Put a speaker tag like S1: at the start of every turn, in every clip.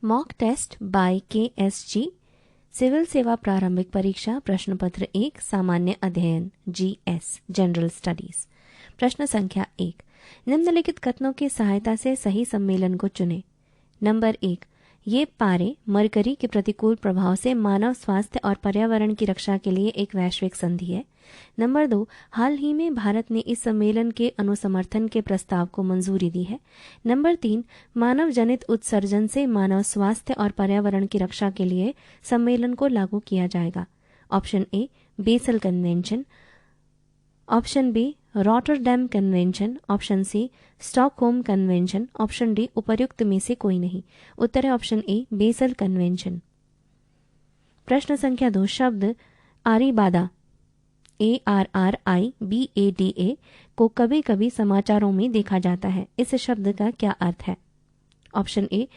S1: Mock test by KSG, civil सेवा प्रारंभिक परीक्षा प्रश्न पत्र 1 सामान्य अध्ययन GS जनरल स्टडीज। प्रश्न संख्या 1, निम्नलिखित कथनों की सहायता से सही सम्मेलन को चुनें। नंबर 1, ये पारे मरकरी के प्रतिकूल प्रभाव से मानव स्वास्थ्य और पर्यावरण की रक्षा के लिए एक वैश्विक संधि है। नंबर 2, हाल ही में भारत ने इस सम्मेलन के अनुसमर्थन के प्रस्ताव को मंजूरी दी है। नंबर 3, मानव जनित उत्सर्जन से मानव स्वास्थ्य और पर्यावरण की रक्षा के लिए सम्मेलन को लागू किया जाएगा। Option A, Basel convention. Option B, Rotterdam convention. Option C, Stockholm convention. Option D, उपर्युक्त में से कोई नहीं। उत्तर है ऑप्शन ए, बेसल कन्वेंशन। प्रश्न संख्या 2, शब्द आरीबादा ARRIBADA को कभी कभी समाचारों में देखा जाता है। इस शब्द का क्या अर्थ है? ऑप्शन ए,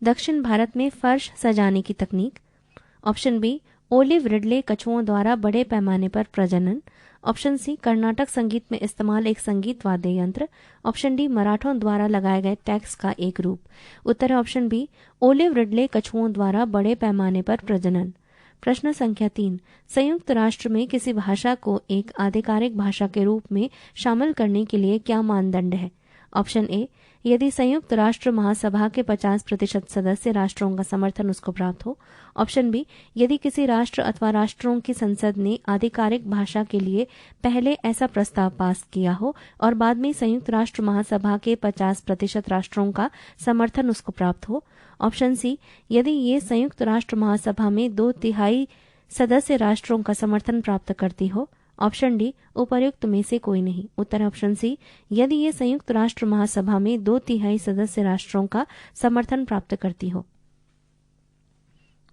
S1: दक्षिण भारत में फर्श सजाने की तकनीक। ऑप्शन बी, ओलिव रिडले कछुओं द्वारा बड़े पैमाने पर प्रजनन। ऑप्शन सी, कर्नाटक संगीत में इस्तेमाल एक संगीत वाद्य यंत्र। ऑप्शन डी, मराठों द्वारा लगाए गए टैक्स का एक रूप। उत्तर है ऑप्शन बी, ओलिव रिडले कछुओं द्वारा बड़े पैमाने पर प्रजनन। प्रश्न संख्या 3, संयुक्त राष्ट्र में किसी भाषा को एक आधिकारिक भाषा के रूप में शामिल करने के लिए क्या मानदंड है? ऑप्शन ए, यदि संयुक्त राष्ट्र महासभा के 50% सदस्य राष्ट्रों का समर्थन उसको प्राप्त हो। ऑप्शन बी, यदि किसी राष्ट्र अथवा राष्ट्रों की संसद ने आधिकारिक भाषा के लिए पहले ऐसा प्रस्ताव पास किया हो और बाद में संयुक्त राष्ट्र महासभा के 50% राष्ट्रों का समर्थन उसको प्राप्त हो। ऑप्शन सी, यदि ये संयुक्त राष्ट्र महासभा में 2/3 सदस्य राष्ट्रों का समर्थन प्राप्त करती हो। ऑप्शन डी, उपर्युक्त में से कोई नहीं। उत्तर ऑप्शन सी, यदि ये संयुक्त राष्ट्र महासभा में 2/3 सदस्य राष्ट्रों का समर्थन प्राप्त करती हो।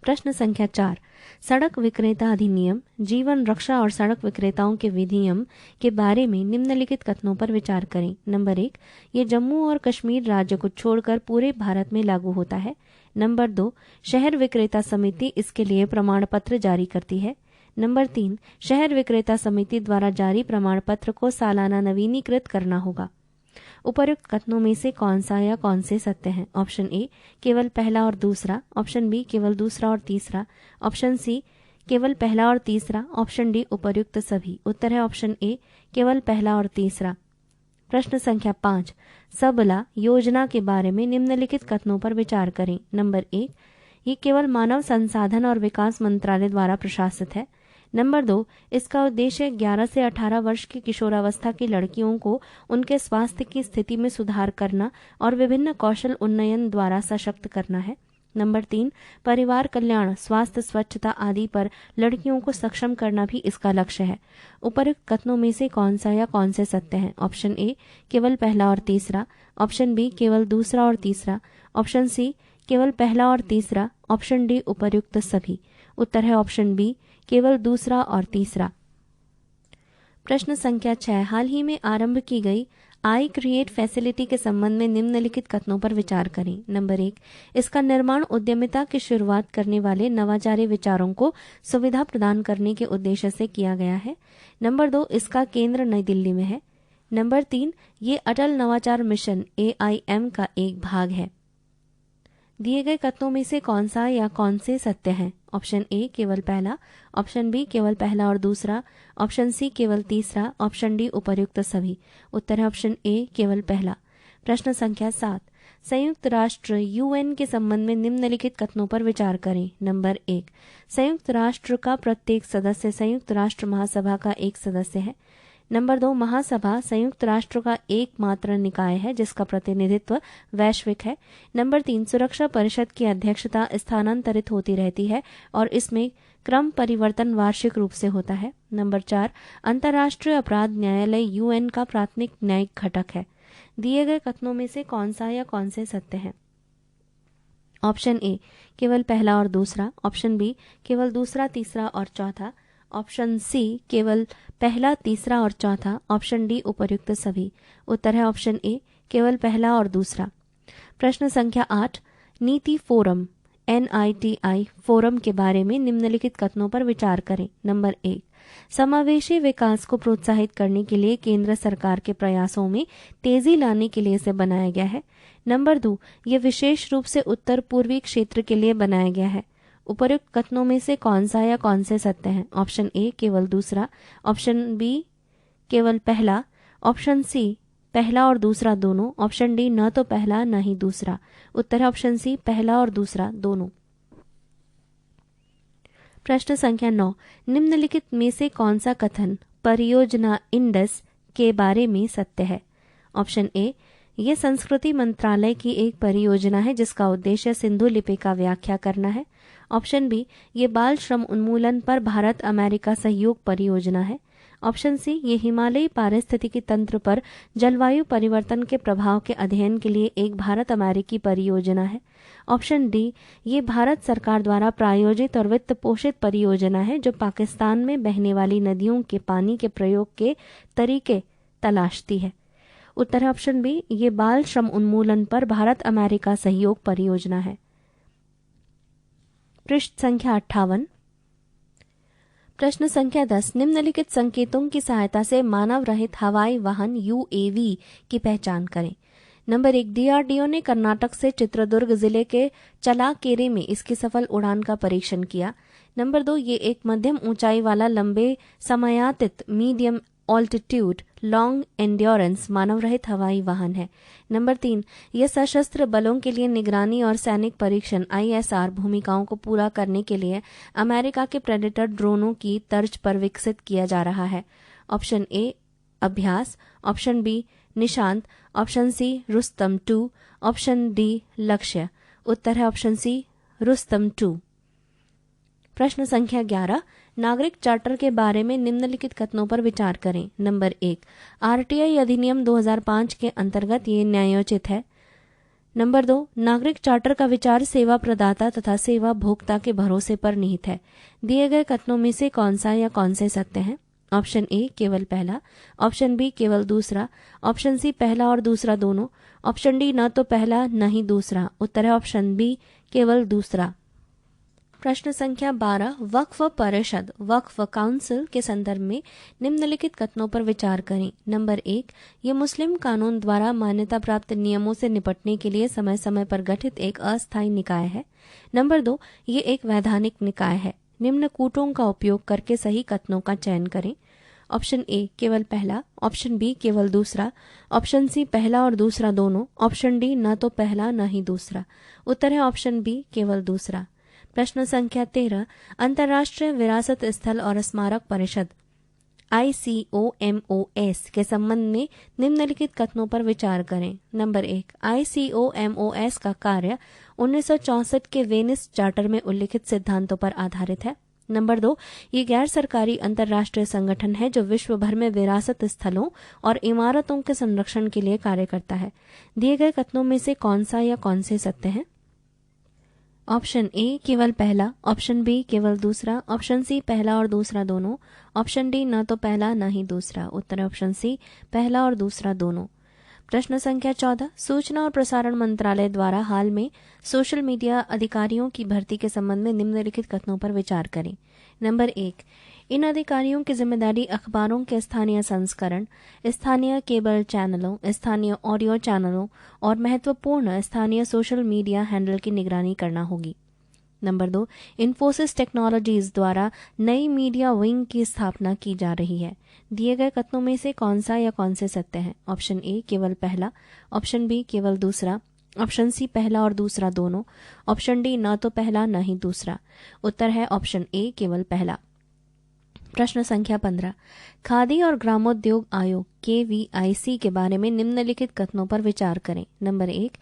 S1: प्रश्न संख्या 4, सड़क विक्रेता अधिनियम, जीवन रक्षा और सड़क विक्रेताओं के विधिनियम के बारे में निम्नलिखित कथनों पर विचार करें। नंबर 1, ये जम्मू और कश्मीर राज्य को छोड़कर पूरे भारत में लागू होता है। नंबर 2, शहर विक्रेता समिति इसके लिए प्रमाण पत्र जारी करती है। नंबर 3, शहर विक्रेता समिति द्वारा जारी प्रमाण पत्र को सालाना नवीनीकृत करना होगा। उपर्युक्त कथनों में से कौन सा या कौन से सत्य हैं? ऑप्शन ए, केवल पहला और दूसरा। ऑप्शन बी, केवल दूसरा और तीसरा। ऑप्शन सी, केवल पहला और तीसरा। ऑप्शन डी, उपर्युक्त सभी। उत्तर है ऑप्शन ए, केवल पहला और तीसरा। प्रश्न संख्या 5, सबला योजना के बारे में निम्नलिखित कथनों पर विचार करें। नंबर 1, ये केवल मानव संसाधन और विकास मंत्रालय द्वारा प्रशासित है। नंबर 2, इसका उद्देश्य 11 से 18 वर्ष की किशोरावस्था की लड़कियों को उनके स्वास्थ्य की स्थिति में सुधार करना और विभिन्न कौशल उन्नयन द्वारा सशक्त करना है। नंबर 3, परिवार कल्याण, स्वास्थ्य, स्वच्छता आदि पर लड़कियों को सक्षम करना भी इसका लक्ष्य है। उपर्युक्त कथनों में से कौन सा या कौन से सत्य हैं? ऑप्शन ए, केवल पहला और तीसरा। ऑप्शन बी, केवल दूसरा और तीसरा। ऑप्शन सी, केवल पहला और तीसरा। ऑप्शन डी, उपर्युक्त सभी। उत्तर है ऑप्शन बी, केवल दूसरा और तीसरा। प्रश्न संख्या 6, हाल ही में आरंभ की गई आई क्रिएट फैसिलिटी के संबंध में निम्नलिखित कथनों पर विचार करें। नंबर 1, इसका निर्माण उद्यमिता की शुरुआत करने वाले नवाचारी विचारों को सुविधा प्रदान करने के उद्देश्य से किया गया है। नंबर 2, इसका केंद्र नई दिल्ली में है। नंबर 3, ये अटल नवाचार मिशन AIM का एक भाग है। दिए गए कथनों में से कौन सा या कौन से सत्य हैं? ऑप्शन ए, केवल पहला। ऑप्शन बी, केवल पहला और दूसरा। ऑप्शन सी, केवल तीसरा। ऑप्शन डी, उपर्युक्त सभी। उत्तर है ऑप्शन ए, केवल पहला। प्रश्न संख्या 7, संयुक्त राष्ट्र UN के संबंध में निम्नलिखित कथनों पर विचार करें। नंबर 1, संयुक्त राष्ट्र का प्रत्येक सदस्य संयुक्त राष्ट्र महासभा का एक सदस्य है। नंबर 2, महासभा संयुक्त राष्ट्र का एकमात्र निकाय है जिसका प्रतिनिधित्व वैश्विक है। नंबर 3, सुरक्षा परिषद की अध्यक्षता स्थानांतरित होती रहती है और इसमें क्रम परिवर्तन वार्षिक रूप से होता है। नंबर 4, अंतर्राष्ट्रीय अपराध न्यायालय UN का प्राथमिक न्यायिक घटक है। दिए गए कथनों में से कौन सा या कौन से सत्य हैं? ऑप्शन ए, केवल पहला और दूसरा। ऑप्शन बी, केवल दूसरा, तीसरा और चौथा। ऑप्शन सी, केवल पहला, तीसरा और चौथा। ऑप्शन डी, उपर्युक्त सभी। उत्तर है ऑप्शन ए, केवल पहला और दूसरा। प्रश्न संख्या 8, नीति फोरम NITI फोरम के बारे में निम्नलिखित कथनों पर विचार करें। नंबर 1, समावेशी विकास को प्रोत्साहित करने के लिए केंद्र सरकार के प्रयासों में तेजी लाने के लिए इसे बनाया गया है। नंबर 2, ये विशेष रूप से उत्तर पूर्वी क्षेत्र के लिए बनाया गया है। उपर्युक्त कथनों में से कौन सा या कौन से सत्य हैं? ऑप्शन ए केवल दूसरा, ऑप्शन बी केवल पहला, ऑप्शन सी पहला और दूसरा दोनों, ऑप्शन डी न तो पहला न ही दूसरा। उत्तर है ऑप्शन सी पहला और दूसरा दोनों। प्रश्न संख्या 9, निम्नलिखित में से कौन सा कथन परियोजना इंडस के बारे में सत्य है? ऑप्शन ए, यह संस्कृति मंत्रालय की एक परियोजना है जिसका उद्देश्य सिंधु लिपि का व्याख्या करना है। ऑप्शन बी, ये बाल श्रम उन्मूलन पर भारत अमेरिका सहयोग परियोजना है। ऑप्शन सी, ये हिमालयी पारिस्थितिकी तंत्र पर जलवायु परिवर्तन के प्रभाव के अध्ययन के लिए एक भारत अमेरिकी परियोजना है। ऑप्शन डी, ये भारत सरकार द्वारा प्रायोजित और वित्त पोषित परियोजना है जो पाकिस्तान में बहने वाली नदियों के पानी के प्रयोग के तरीके तलाशती है। उत्तर है ऑप्शन बी, ये बाल श्रम उन्मूलन पर भारत अमेरिका सहयोग परियोजना है। पृष्ठ संख्या 58। प्रश्न संख्या 10, निम्नलिखित संकेतों की सहायता से मानव रहित हवाई वाहन यूएवी की पहचान करें। नंबर 1, डीआरडीओ ने कर्नाटक से चित्रदुर्ग जिले के चलाकेरे में इसकी सफल उड़ान का परीक्षण किया। नंबर 2, ये एक मध्यम ऊंचाई वाला लंबे समयातीत मीडियम ऑल्टीट्यूड लॉन्ग एंड्योरेंस मानव रहित हवाई वाहन है। नंबर 3, यह सशस्त्र बलों के लिए निगरानी और सैनिक परीक्षण ISR भूमिकाओं को पूरा करने के लिए अमेरिका के प्रेडेटर ड्रोनों की तर्ज पर विकसित किया जा रहा है। Option A Abhyas, option B Nishant, option C Rustam 2, option D Lakshya. उत्तर है ऑप्शन सी रुस्तम 2। प्रश्न संख्या 11, नागरिक चार्टर के बारे में निम्नलिखित कथनों पर विचार करें। नंबर 1, RTI अधिनियम 2005 के अंतर्गत ये न्यायोचित है। नंबर 2, नागरिक चार्टर का विचार सेवा प्रदाता तथा सेवा भोक्ता के भरोसे पर निहित है। दिए गए कथनों में से कौन सा या कौन से सत्य हैं? ऑप्शन ए केवल पहला, ऑप्शन बी केवल दूसरा, ऑप्शन सी पहला और दूसरा दोनों, ऑप्शन डी न तो पहला न ही दूसरा। उत्तर है ऑप्शन बी केवल दूसरा। प्रश्न संख्या 12, वक्फ परिषद वक्फ काउंसिल के संदर्भ में निम्नलिखित कथनों पर विचार करें। नंबर 1, ये मुस्लिम कानून द्वारा मान्यता प्राप्त नियमों से निपटने के लिए समय समय पर गठित एक अस्थायी निकाय है। नंबर 2, ये एक वैधानिक निकाय है। निम्न कूटों का उपयोग करके सही कथनों का चयन करें। ऑप्शन ए केवल पहला, ऑप्शन बी केवल दूसरा, ऑप्शन सी पहला और दूसरा दोनों, ऑप्शन डी न तो पहला न ही दूसरा। उत्तर है ऑप्शन बी केवल दूसरा। प्रश्न संख्या 13, अंतर्राष्ट्रीय विरासत स्थल और स्मारक परिषद ICOMOS के संबंध में निम्नलिखित कथनों पर विचार करें। नंबर 1, ICOMOS का कार्य 1964 के वेनिस चार्टर में उल्लिखित सिद्धांतों पर आधारित है। नंबर 2, ये गैर सरकारी अंतर्राष्ट्रीय संगठन है जो विश्व भर में विरासत स्थलों और इमारतों के संरक्षण के लिए कार्य करता है। दिए गए कथनों में से कौन सा या कौन से सत्य हैं? ऑप्शन ए केवल पहला, ऑप्शन बी केवल दूसरा, ऑप्शन सी पहला और दूसरा दोनों, ऑप्शन डी न तो पहला न ही दूसरा। उत्तर है ऑप्शन सी पहला और दूसरा दोनों। प्रश्न संख्या 14, सूचना और प्रसारण मंत्रालय द्वारा हाल में सोशल मीडिया अधिकारियों की भर्ती के संबंध में निम्नलिखित कथनों पर विचार करें। नंबर 1, इन अधिकारियों की जिम्मेदारी अखबारों के स्थानीय संस्करण, स्थानीय केबल चैनलों, स्थानीय ऑडियो चैनलों और महत्वपूर्ण स्थानीय सोशल मीडिया हैंडल की निगरानी करना होगी। नंबर 2, इन्फोसिस टेक्नोलॉजीज द्वारा नई मीडिया विंग की स्थापना की जा रही है। दिए गए कथनों में से कौन सा या कौन से सत्य हैं? ऑप्शन ए केवल पहला, ऑप्शन बी केवल दूसरा, ऑप्शन सी पहला और दूसरा दोनों, ऑप्शन डी न तो पहला न ही दूसरा। उत्तर है ऑप्शन ए केवल पहला। प्रश्न संख्या 15, खादी और ग्रामोद्योग आयोग KVIC के बारे में निम्नलिखित कथनों पर विचार करें। नंबर 1,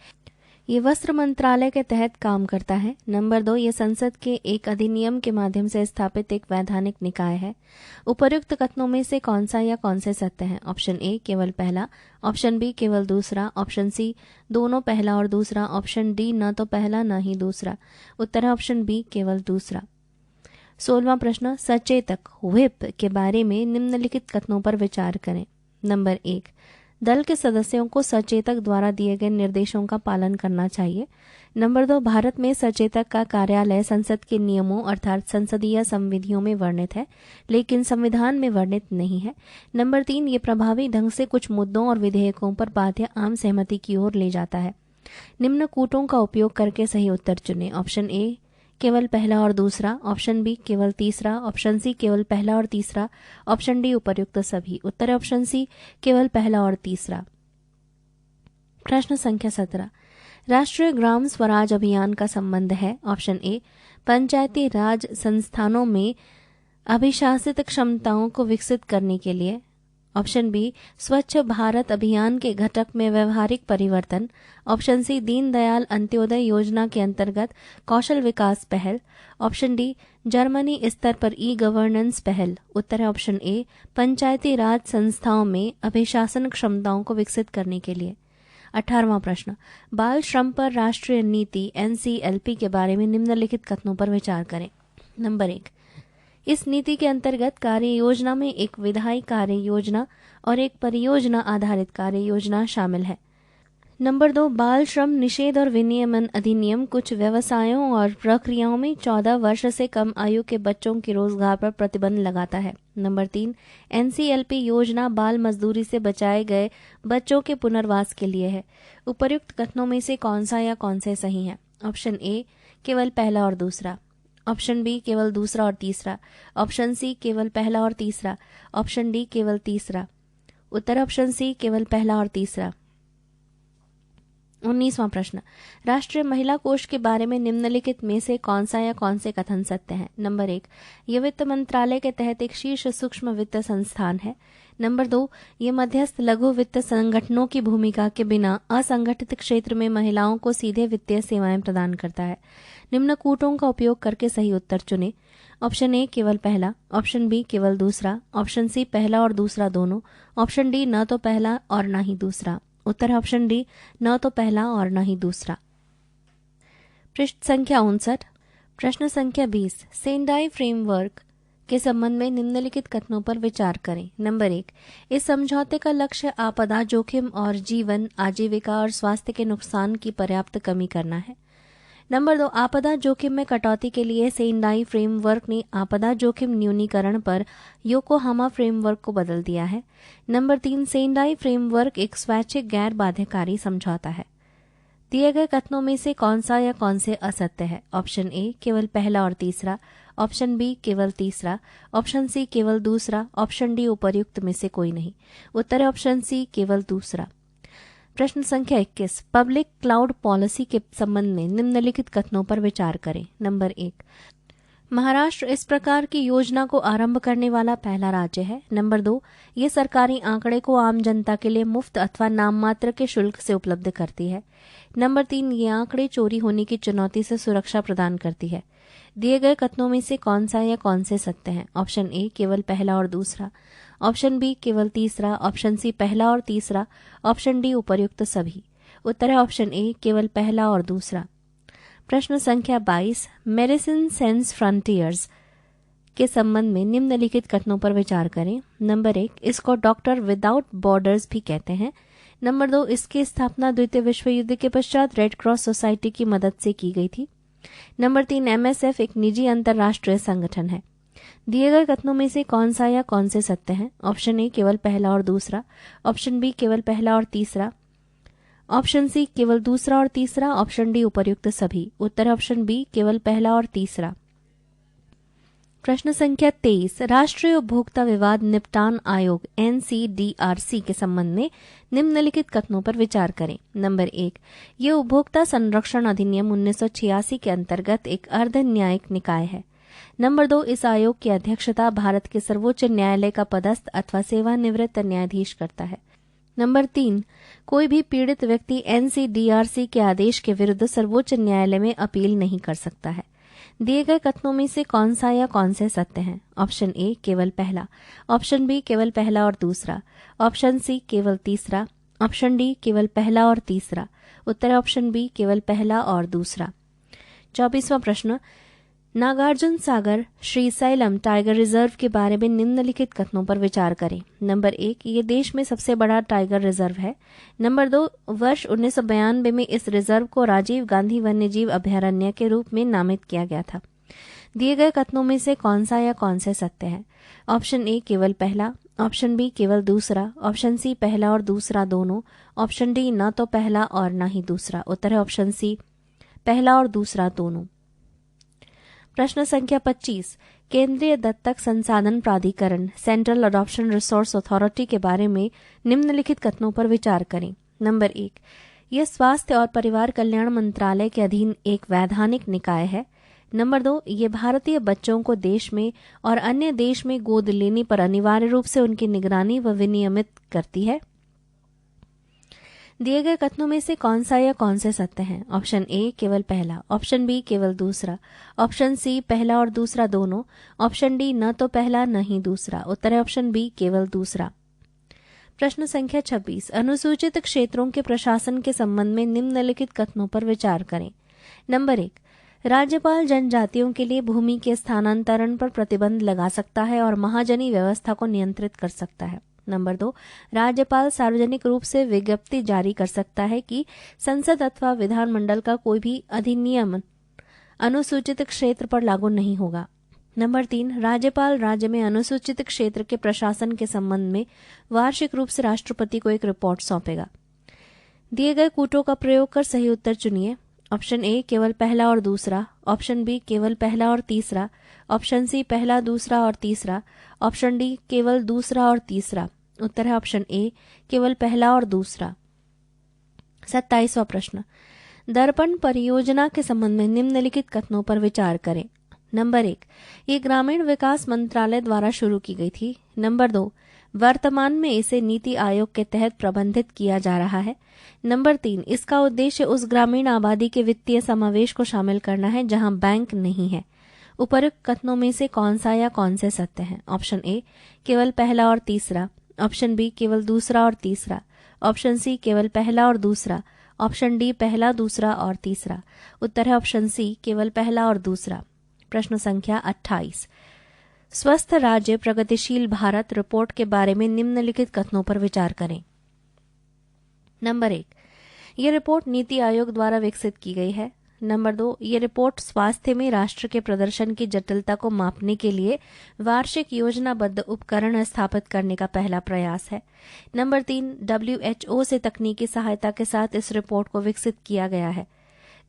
S1: ये वस्त्र मंत्रालय के तहत काम करता है। नंबर 2, ये संसद के एक अधिनियम के माध्यम से स्थापित एक वैधानिक निकाय है। उपर्युक्त कथनों में से कौन सा या कौन से सत्य हैं? ऑप्शन ए केवल पहला, ऑप्शन बी केवल दूसरा, ऑप्शन सी दोनों पहला और दूसरा, ऑप्शन डी न तो पहला न ही दूसरा। उत्तर है ऑप्शन बी केवल दूसरा। 16वां प्रश्न, सचेतक व्हिप के बारे में निम्नलिखित कथनों पर विचार करें। नंबर 1, दल के सदस्यों को सचेतक द्वारा दिए गए निर्देशों का पालन करना चाहिए। नंबर 2, भारत में सचेतक का कार्यालय संसद के नियमों अर्थात संसदीय संविधियों में वर्णित है, लेकिन संविधान में वर्णित नहीं है। नंबर 3, ये प्रभावी ढंग से कुछ मुद्दों और विधेयकों पर बाध्य आम सहमति की ओर ले जाता है। निम्न कूटों का उपयोग करके सही उत्तर चुनें। ऑप्शन ए केवल पहला और दूसरा, ऑप्शन बी केवल तीसरा, ऑप्शन सी केवल पहला और तीसरा, ऑप्शन डी उपर्युक्त सभी। उत्तर है ऑप्शन सी केवल पहला और तीसरा। प्रश्न संख्या 17, राष्ट्रीय ग्राम स्वराज अभियान का संबंध है। ऑप्शन ए पंचायती राज संस्थानों में अभिशासित क्षमताओं को विकसित करने के लिए, ऑप्शन बी स्वच्छ भारत अभियान के घटक में व्यवहारिक परिवर्तन, ऑप्शन सी दीनदयाल अंत्योदय योजना के अंतर्गत कौशल विकास पहल, ऑप्शन डी जर्मनी स्तर पर ई गवर्नेंस पहल। उत्तर है ऑप्शन ए पंचायती राज संस्थाओं में अभिशासन क्षमताओं को विकसित करने के लिए। 18वां प्रश्न, बाल श्रम पर राष्ट्रीय नीति NCLP के बारे में निम्नलिखित कथनों पर विचार करें। नंबर 1, इस नीति के अंतर्गत कार्य योजना में एक विधायी कार्य योजना और एक परियोजना आधारित कार्य योजना शामिल है। नंबर 2, बाल श्रम निषेध और विनियमन अधिनियम कुछ व्यवसायों और प्रक्रियाओं में 14 वर्ष से कम आयु के बच्चों के रोजगार पर प्रतिबंध लगाता है। नंबर 3, NCLP योजना बाल मजदूरी से बचाए गए बच्चों के पुनर्वास के लिए है। उपर्युक्त कथनों में से कौन सा या कौन से सही है? ऑप्शन ए केवल पहला और दूसरा, ऑप्शन बी केवल दूसरा और तीसरा, ऑप्शन सी केवल पहला और तीसरा, ऑप्शन डी केवल तीसरा। उत्तर ऑप्शन सी केवल पहला और तीसरा। 19वां प्रश्न, राष्ट्रीय महिला कोष के बारे में निम्नलिखित में से कौन सा या कौन से कथन सत्य है? नंबर 1, यह वित्त मंत्रालय के तहत एक शीर्ष सूक्ष्म वित्त संस्थान है। नंबर 2, ये मध्यस्थ लघु वित्त संगठनों की भूमिका के बिना असंगठित क्षेत्र में महिलाओं को सीधे वित्तीय सेवाएं प्रदान करता है। निम्न कूटों का उपयोग करके सही उत्तर चुनें। ऑप्शन ए केवल पहला, ऑप्शन बी केवल दूसरा, ऑप्शन सी पहला और दूसरा दोनों, ऑप्शन डी न तो पहला और न ही दूसरा। उत्तर है ऑप्शन डी न तो पहला और न ही दूसरा। पृष्ठ संख्या 59, प्रश्न संख्या 20, सेंडाई फ्रेमवर्क के संबंध में निम्नलिखित कथनों पर विचार करें। नंबर 1, इस समझौते का लक्ष्य आपदा जोखिम और जीवन, आजीविका और स्वास्थ्य के नुकसान की पर्याप्त कमी करना है। नंबर 2, आपदा जोखिम में कटौती के लिए सेंडाई फ्रेमवर्क ने आपदा जोखिम न्यूनीकरण पर योकोहामा फ्रेमवर्क को बदल दिया है। नंबर 3, सेंडाई फ्रेमवर्क एक स्वैच्छिक गैर बाध्यकारी समझौता है। दिए गए कथनों में से कौन सा या कौन से असत्य है? ऑप्शन ए केवल पहला और तीसरा, ऑप्शन बी केवल तीसरा, ऑप्शन सी केवल दूसरा, ऑप्शन डी उपर्युक्त में से कोई नहीं। उत्तर है ऑप्शन सी केवल दूसरा। प्रश्न संख्या 21, पब्लिक क्लाउड पॉलिसी के संबंध में निम्नलिखित कथनों पर विचार करें। नंबर 1, महाराष्ट्र इस प्रकार की योजना को आरंभ करने वाला पहला राज्य है। नंबर 2, ये सरकारी आंकड़े को आम जनता के लिए मुफ्त अथवा नाम मात्र के शुल्क से उपलब्ध करती है। नंबर 3, ये आंकड़े चोरी होने की चुनौती से सुरक्षा प्रदान करती है। दिए गए कथनों में से कौन सा या कौन से सत्य हैं? ऑप्शन ए केवल पहला और दूसरा, ऑप्शन बी केवल तीसरा, ऑप्शन सी पहला और तीसरा, ऑप्शन डी उपर्युक्त सभी। उत्तर है ऑप्शन ए केवल पहला और दूसरा। प्रश्न संख्या 22, मेडिसिन सेंस फ्रंटियर्स के संबंध में निम्नलिखित कथनों पर विचार करें। नंबर 1, इसको डॉक्टर विदाउट बॉर्डर्स भी कहते हैं। नंबर 2, इसकी स्थापना द्वितीय विश्व युद्ध के पश्चात रेड क्रॉस सोसाइटी की मदद से की गई थी। नंबर 3, MSF एक निजी अंतर्राष्ट्रीय संगठन है। दिए गए कथनों में से कौन सा या कौन से सत्य हैं? ऑप्शन ए केवल पहला और दूसरा, ऑप्शन बी केवल पहला और तीसरा, ऑप्शन सी केवल दूसरा और तीसरा, ऑप्शन डी उपर्युक्त सभी। उत्तर ऑप्शन बी केवल पहला और तीसरा। प्रश्न संख्या 23, राष्ट्रीय उपभोक्ता विवाद निपटान आयोग NCDRC के संबंध में निम्नलिखित कथनों पर विचार करें। नंबर 1, ये उपभोक्ता संरक्षण अधिनियम 1986 के अंतर्गत एक अर्ध न्यायिक निकाय है। नंबर 2, इस आयोग की अध्यक्षता भारत के सर्वोच्च न्यायालय का पदस्थ अथवा सेवानिवृत्त न्यायाधीश करता है। नंबर 3, कोई भी पीड़ित व्यक्ति NCDRC के आदेश के विरुद्ध सर्वोच्च न्यायालय में अपील नहीं कर सकता है। दिए गए कथनों में से कौन सा या कौन से सत्य हैं? ऑप्शन ए केवल पहला, ऑप्शन बी केवल पहला और दूसरा, ऑप्शन सी केवल तीसरा, ऑप्शन डी केवल पहला और तीसरा। उत्तर ऑप्शन बी केवल पहला और दूसरा। 24वां प्रश्न, नागार्जुन सागर श्रीशैलम टाइगर रिजर्व के बारे में निम्नलिखित कथनों पर विचार करें। नंबर 1, ये देश में सबसे बड़ा टाइगर रिजर्व है। नंबर 2, वर्ष 1992 में इस रिजर्व को राजीव गांधी वन्यजीव अभयारण्य के रूप में नामित किया गया था। दिए गए कथनों में से कौन सा या कौन से सत्य है? ऑप्शन ए केवल पहला, ऑप्शन बी केवल दूसरा, ऑप्शन सी पहला और दूसरा दोनों, ऑप्शन डी न तो पहला और न ही दूसरा। उत्तर है ऑप्शन सी पहला और दूसरा दोनों। प्रश्न संख्या 25, केंद्रीय दत्तक संसाधन प्राधिकरण सेंट्रल अडॉप्शन रिसोर्स अथॉरिटी के बारे में निम्नलिखित कथनों पर विचार करें। नंबर 1, यह स्वास्थ्य और परिवार कल्याण मंत्रालय के अधीन एक वैधानिक निकाय है। नंबर 2, ये भारतीय बच्चों को देश में और अन्य देश में गोद लेने पर अनिवार्य रूप से उनकी निगरानी व विनियमित करती है। दिए गए कथनों में से कौन सा या कौन से सत्य हैं? ऑप्शन ए केवल पहला, ऑप्शन बी केवल दूसरा, ऑप्शन सी पहला और दूसरा दोनों, ऑप्शन डी न तो पहला न ही दूसरा। उत्तर है ऑप्शन बी केवल दूसरा। प्रश्न संख्या 26, अनुसूचित क्षेत्रों के प्रशासन के संबंध में निम्नलिखित कथनों पर विचार करें। नंबर 1, राज्यपाल जनजातियों के लिए भूमि के स्थानांतरण पर प्रतिबंध लगा सकता है और महाजनी व्यवस्था को नियंत्रित कर सकता है। नंबर 2, राज्यपाल सार्वजनिक रूप से विज्ञप्ति जारी कर सकता है कि संसद अथवा विधानमंडल का कोई भी अधिनियम अनुसूचित क्षेत्र पर लागू नहीं होगा। नंबर 3, राज्यपाल राज्य में अनुसूचित क्षेत्र के प्रशासन के संबंध में वार्षिक रूप से राष्ट्रपति को एक रिपोर्ट सौंपेगा। दिए गए कूटों का प्रयोग कर सही उत्तर चुनिए। ऑप्शन ए केवल पहला और दूसरा, ऑप्शन बी केवल पहला और तीसरा, ऑप्शन सी पहला दूसरा और तीसरा, ऑप्शन डी केवल दूसरा और तीसरा। उत्तर है ऑप्शन ए केवल पहला और दूसरा। 27वां प्रश्न, दर्पण परियोजना के संबंध में निम्नलिखित कथनों पर विचार करें। नंबर 1, ये ग्रामीण विकास मंत्रालय द्वारा शुरू की गई थी। नंबर 2, वर्तमान में इसे नीति आयोग के तहत प्रबंधित किया जा रहा है। नंबर 3, इसका उद्देश्य उस ग्रामीण आबादी के वित्तीय समावेश को शामिल करना है जहां बैंक नहीं है। उपरोक्त कथनों में से कौन सा या कौन से सत्य हैं? ऑप्शन ए केवल पहला और तीसरा, ऑप्शन बी केवल दूसरा और तीसरा, ऑप्शन सी केवल पहला और दूसरा, ऑप्शन डी पहला दूसरा और तीसरा। उत्तर है ऑप्शन सी केवल पहला और दूसरा। प्रश्न संख्या 28, स्वस्थ राज्य प्रगतिशील भारत रिपोर्ट के बारे में निम्नलिखित कथनों पर विचार करें। नंबर 1, यह रिपोर्ट नीति आयोग द्वारा विकसित की गई है। नंबर 2, ये रिपोर्ट स्वास्थ्य में राष्ट्र के प्रदर्शन की जटिलता को मापने के लिए वार्षिक योजनाबद्ध उपकरण स्थापित करने का पहला प्रयास है। नंबर 3, WHO से तकनीकी सहायता के साथ इस रिपोर्ट को विकसित किया गया है।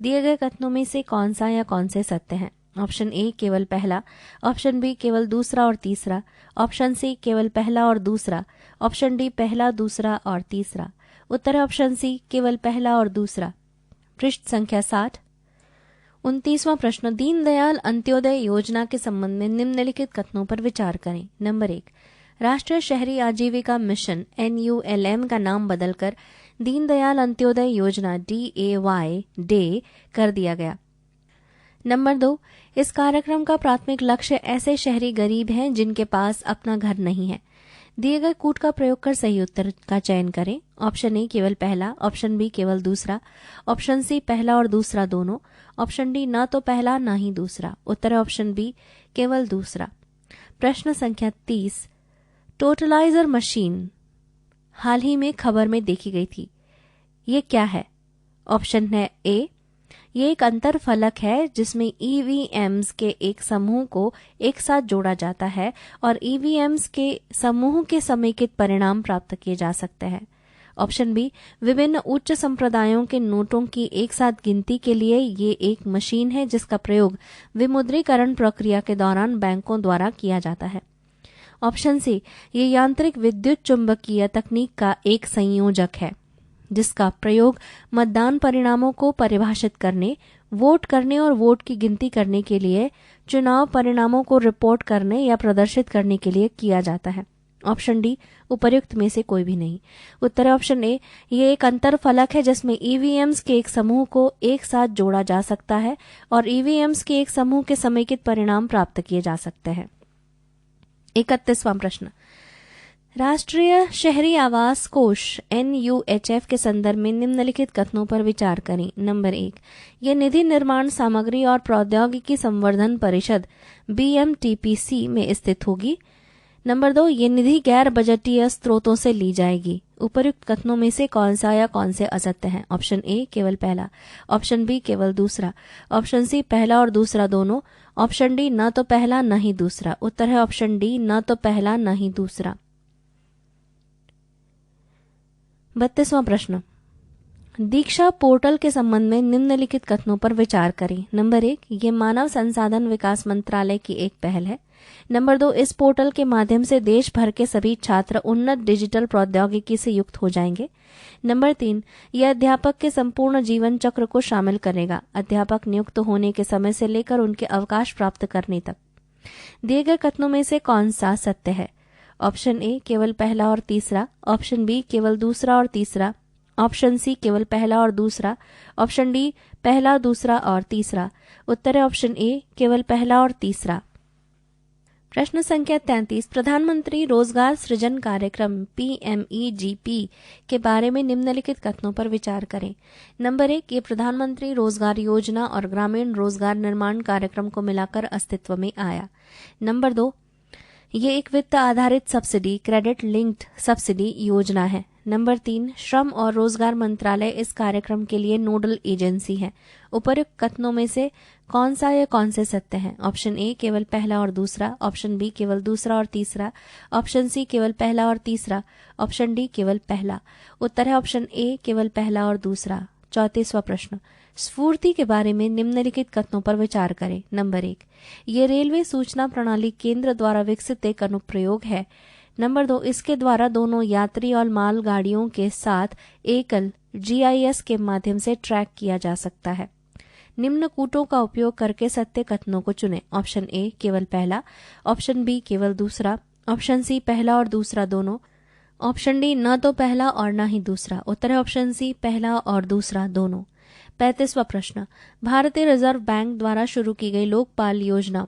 S1: दिए गए कथनों में से कौन सा या कौन से सत्य हैं? ऑप्शन ए केवल पहला, ऑप्शन बी केवल दूसरा और तीसरा, ऑप्शन सी केवल पहला और दूसरा, ऑप्शन डी पहला दूसरा और तीसरा। उत्तर है ऑप्शन सी केवल पहला और दूसरा। पृष्ठ संख्या 60, 29वां प्रश्न, दीनदयाल अंत्योदय योजना के संबंध में निम्नलिखित कथनों पर विचार करें। नंबर 1, राष्ट्रीय शहरी आजीविका मिशन NULM का नाम बदलकर दीनदयाल अंत्योदय योजना DAY कर दिया गया। नंबर 2, इस कार्यक्रम का प्राथमिक लक्ष्य ऐसे शहरी गरीब हैं जिनके पास अपना घर नहीं है। दिए गए कूट का प्रयोग कर सही उत्तर का चयन करें। ऑप्शन ए केवल पहला, ऑप्शन बी केवल दूसरा, ऑप्शन सी पहला और दूसरा दोनों, ऑप्शन डी ना तो पहला ना ही दूसरा। उत्तर है ऑप्शन बी केवल दूसरा। प्रश्न संख्या 30, टोटलाइजर मशीन हाल ही में खबर में देखी गई थी, ये क्या है? ऑप्शन है ए, ये एक अंतर फलक है जिसमें EVMs के एक समूह को एक साथ जोड़ा जाता है और EVMs के समूह के समेकित परिणाम प्राप्त किए जा सकते हैं। ऑप्शन बी, विभिन्न उच्च संप्रदायों के नोटों की एक साथ गिनती के लिए ये एक मशीन है जिसका प्रयोग विमुद्रीकरण प्रक्रिया के दौरान बैंकों द्वारा किया जाता है। ऑप्शन सी, ये यांत्रिक विद्युत चुंबकीय तकनीक का एक संयोजक है जिसका प्रयोग मतदान परिणामों को परिभाषित करने, वोट करने और वोट की गिनती करने के लिए, चुनाव परिणामों को रिपोर्ट करने या प्रदर्शित करने के लिए किया जाता है। ऑप्शन डी, उपर्युक्त में से कोई भी नहीं। उत्तर है ऑप्शन ए, ये एक अंतर फलक है जिसमें EVMs के एक समूह को एक साथ जोड़ा जा सकता है और EVMs के एक समूह के समेकित परिणाम प्राप्त किए जा सकते हैं। 31वां प्रश्न, राष्ट्रीय शहरी आवास कोष NUHF के संदर्भ में निम्नलिखित कथनों पर विचार करें। नंबर 1, यह निधि निर्माण सामग्री और प्रौद्योगिकी संवर्धन परिषद BMTPC में स्थित होगी। नंबर 2, ये निधि गैर बजटीय स्रोतों से ली जाएगी। उपर्युक्त कथनों में से कौन सा या कौन से असत्य हैं? ऑप्शन ए केवल पहला, ऑप्शन बी केवल दूसरा, ऑप्शन सी पहला और दूसरा दोनों, ऑप्शन डी न तो पहला न ही दूसरा। उत्तर है ऑप्शन डी न तो पहला न ही दूसरा। 32वां प्रश्न, दीक्षा पोर्टल के संबंध में निम्नलिखित कथनों पर विचार करें। नंबर 1, ये मानव संसाधन विकास मंत्रालय की एक पहल है। नंबर 2, इस पोर्टल के माध्यम से देश भर के सभी छात्र उन्नत डिजिटल प्रौद्योगिकी से युक्त हो जाएंगे। नंबर 3, यह अध्यापक के संपूर्ण जीवन चक्र को शामिल करेगा, अध्यापक नियुक्त होने के समय से लेकर उनके अवकाश प्राप्त करने तक। दिए गए कथनों में से कौन सा सत्य है? ऑप्शन ए, केवल पहला और तीसरा। ऑप्शन बी, केवल दूसरा और तीसरा। ऑप्शन सी, केवल पहला और दूसरा। ऑप्शन डी, पहला, दूसरा और तीसरा। उत्तर है ऑप्शन ए, केवल पहला और तीसरा। प्रश्न संख्या 33, प्रधानमंत्री रोजगार सृजन कार्यक्रम PMEGP के बारे में निम्नलिखित कथनों पर विचार करें। नंबर 1, ये प्रधानमंत्री रोजगार योजना और ग्रामीण रोजगार निर्माण कार्यक्रम को मिलाकर अस्तित्व में आया। नंबर 2, ये एक वित्त आधारित सब्सिडी क्रेडिट लिंक्ड सब्सिडी योजना है। नंबर 3, श्रम और रोजगार मंत्रालय इस कार्यक्रम के लिए नोडल एजेंसी है। उपरोक्त कथनों में से कौन सा या कौन से सत्य हैं? ऑप्शन ए, केवल पहला और दूसरा। ऑप्शन बी, केवल दूसरा और तीसरा। ऑप्शन सी, केवल पहला और तीसरा। ऑप्शन डी, केवल पहला। उत्तर है ऑप्शन ए, केवल पहला और दूसरा। 34वां प्रश्न, स्फूर्ति के बारे में निम्नलिखित कथनों पर विचार करें। नंबर 1, ये रेलवे सूचना प्रणाली केंद्र द्वारा विकसित एक अनुप्रयोग है। नंबर 2, इसके द्वारा दोनों यात्री और माल गाड़ियों के साथ एकल GIS के माध्यम से ट्रैक किया जा सकता है। निम्न कूटों का उपयोग करके सत्य कथनों को चुनें। ऑप्शन ए, केवल पहला। ऑप्शन बी, केवल दूसरा। ऑप्शन सी, पहला और दूसरा दोनों। ऑप्शन डी, न तो पहला और न ही दूसरा। उत्तर है ऑप्शन सी, पहला और दूसरा दोनों। 35वां प्रश्न, भारतीय रिजर्व बैंक द्वारा शुरू की गई लोकपाल योजना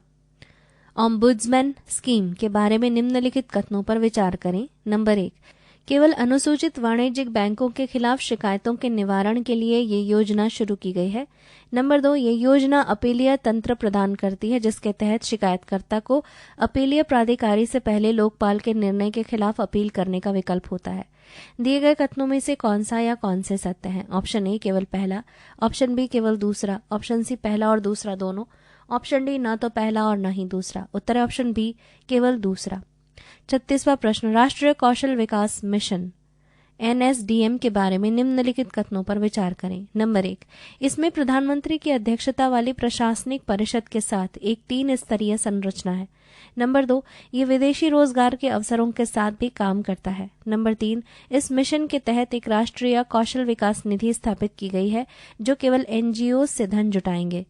S1: ऑम्बुड्समैन स्कीम के बारे में निम्नलिखित कथनों पर विचार करें। नंबर 1, केवल अनुसूचित वाणिज्यिक बैंकों के खिलाफ शिकायतों के निवारण के लिए ये योजना शुरू की गई है। नंबर 2, ये योजना अपीलीय तंत्र प्रदान करती है जिसके तहत शिकायतकर्ता को अपीलीय प्राधिकारी से पहले लोकपाल के निर्णय के खिलाफ अपील करने का विकल्प होता है। दिए गए कथनों में से कौन सा या कौन से सत्य हैं? ऑप्शन ए, केवल पहला। ऑप्शन बी, केवल दूसरा। ऑप्शन सी, पहला और दूसरा दोनों। ऑप्शन डी, न तो पहला और न ही दूसरा। उत्तर है ऑप्शन बी, केवल दूसरा। 36वां प्रश्न, राष्ट्रीय कौशल विकास मिशन NSDM के बारे में निम्नलिखित कथनों पर विचार करें। नंबर 1, इसमें प्रधानमंत्री की अध्यक्षता वाली प्रशासनिक परिषद के साथ एक 3 स्तरीय संरचना है। नंबर 2, ये विदेशी रोजगार के अवसरों के साथ भी काम करता है। नंबर 3, इस मिशन के तहत एक राष्ट्रीय कौशल विकास निधि स्थापित की गई है जो केवल NGO से धन जुटाएंगे।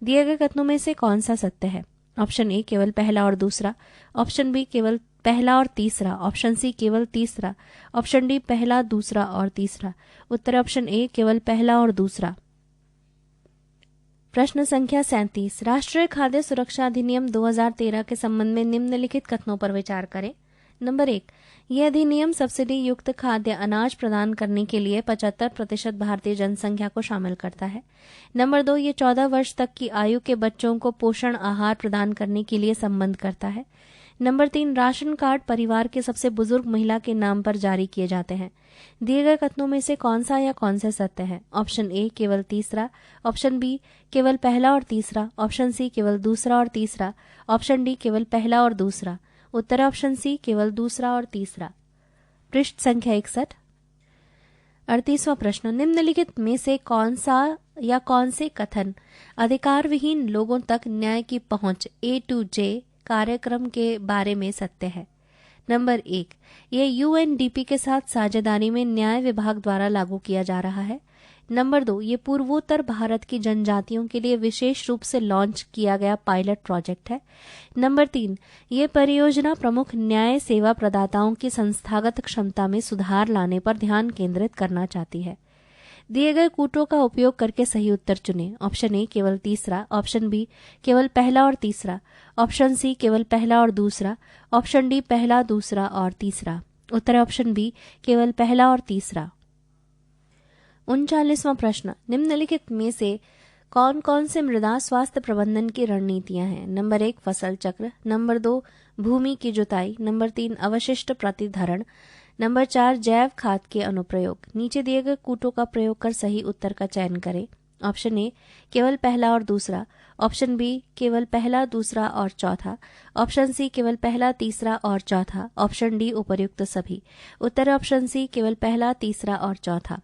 S1: दिए गए कथनों में से कौन सा सत्य है? ऑप्शन ए, केवल पहला और दूसरा। ऑप्शन बी, केवल पहला और तीसरा। ऑप्शन सी, केवल तीसरा। ऑप्शन डी, पहला, दूसरा और तीसरा। उत्तर ऑप्शन ए, केवल पहला और दूसरा। प्रश्न संख्या 37, राष्ट्रीय खाद्य सुरक्षा अधिनियम 2013 के संबंध में निम्नलिखित कथनों पर विचार करें। नंबर 1, यह अधिनियम सब्सिडी युक्त खाद्य अनाज प्रदान करने के लिए 75% भारतीय जनसंख्या को शामिल करता है। नंबर 2, ये 14 वर्ष तक की आयु के बच्चों को पोषण आहार प्रदान करने के लिए संबंध करता है। नंबर 3, राशन कार्ड परिवार के सबसे बुजुर्ग महिला के नाम पर जारी किए जाते हैं। दिए गए कथनों में से कौन सा या कौन से सत्य है? ऑप्शन ए, केवल तीसरा। ऑप्शन बी, केवल पहला और तीसरा। ऑप्शन सी, केवल दूसरा और तीसरा। ऑप्शन डी, केवल पहला और दूसरा। उत्तर ऑप्शन सी, केवल दूसरा और तीसरा। पृष्ठ संख्या 61। 38वां प्रश्न, निम्नलिखित में से कौन सा या कौन से कथन अधिकार विहीन लोगों तक न्याय की पहुंच A to J कार्यक्रम के बारे में सत्य है? नंबर 1, ये UNDP के साथ साझेदारी में न्याय विभाग द्वारा लागू किया जा रहा है। नंबर 2, ये पूर्वोत्तर भारत की जनजातियों के लिए विशेष रूप से लॉन्च किया गया पायलट प्रोजेक्ट है। नंबर 3, ये परियोजना प्रमुख न्याय सेवा प्रदाताओं की संस्थागत क्षमता में सुधार लाने पर ध्यान केंद्रित करना चाहती है। दिए गए कूटों का उपयोग करके सही उत्तर चुनें। ऑप्शन ए, केवल तीसरा। ऑप्शन बी, केवल पहला और तीसरा। ऑप्शन सी, केवल पहला और दूसरा। ऑप्शन डी, पहला, दूसरा और तीसरा। उत्तर ऑप्शन बी, केवल पहला और तीसरा। 39वां प्रश्न, निम्नलिखित में से कौन कौन से मृदा स्वास्थ्य प्रबंधन की रणनीतियां हैं? नंबर 1, फसल चक्र। नंबर 2, भूमि की जुताई। नंबर 3, अवशिष्ट प्रतिधरण। नंबर 4, जैव खाद के अनुप्रयोग। नीचे दिए गए कूटों का प्रयोग कर सही उत्तर का चयन करें। ऑप्शन ए केवल पहला और दूसरा, ऑप्शन बी केवल पहला, दूसरा और चौथा, ऑप्शन सी केवल पहला, तीसरा और चौथा, ऑप्शन डी उपर्युक्त सभी। उत्तर है ऑप्शन सी केवल पहला, तीसरा और चौथा।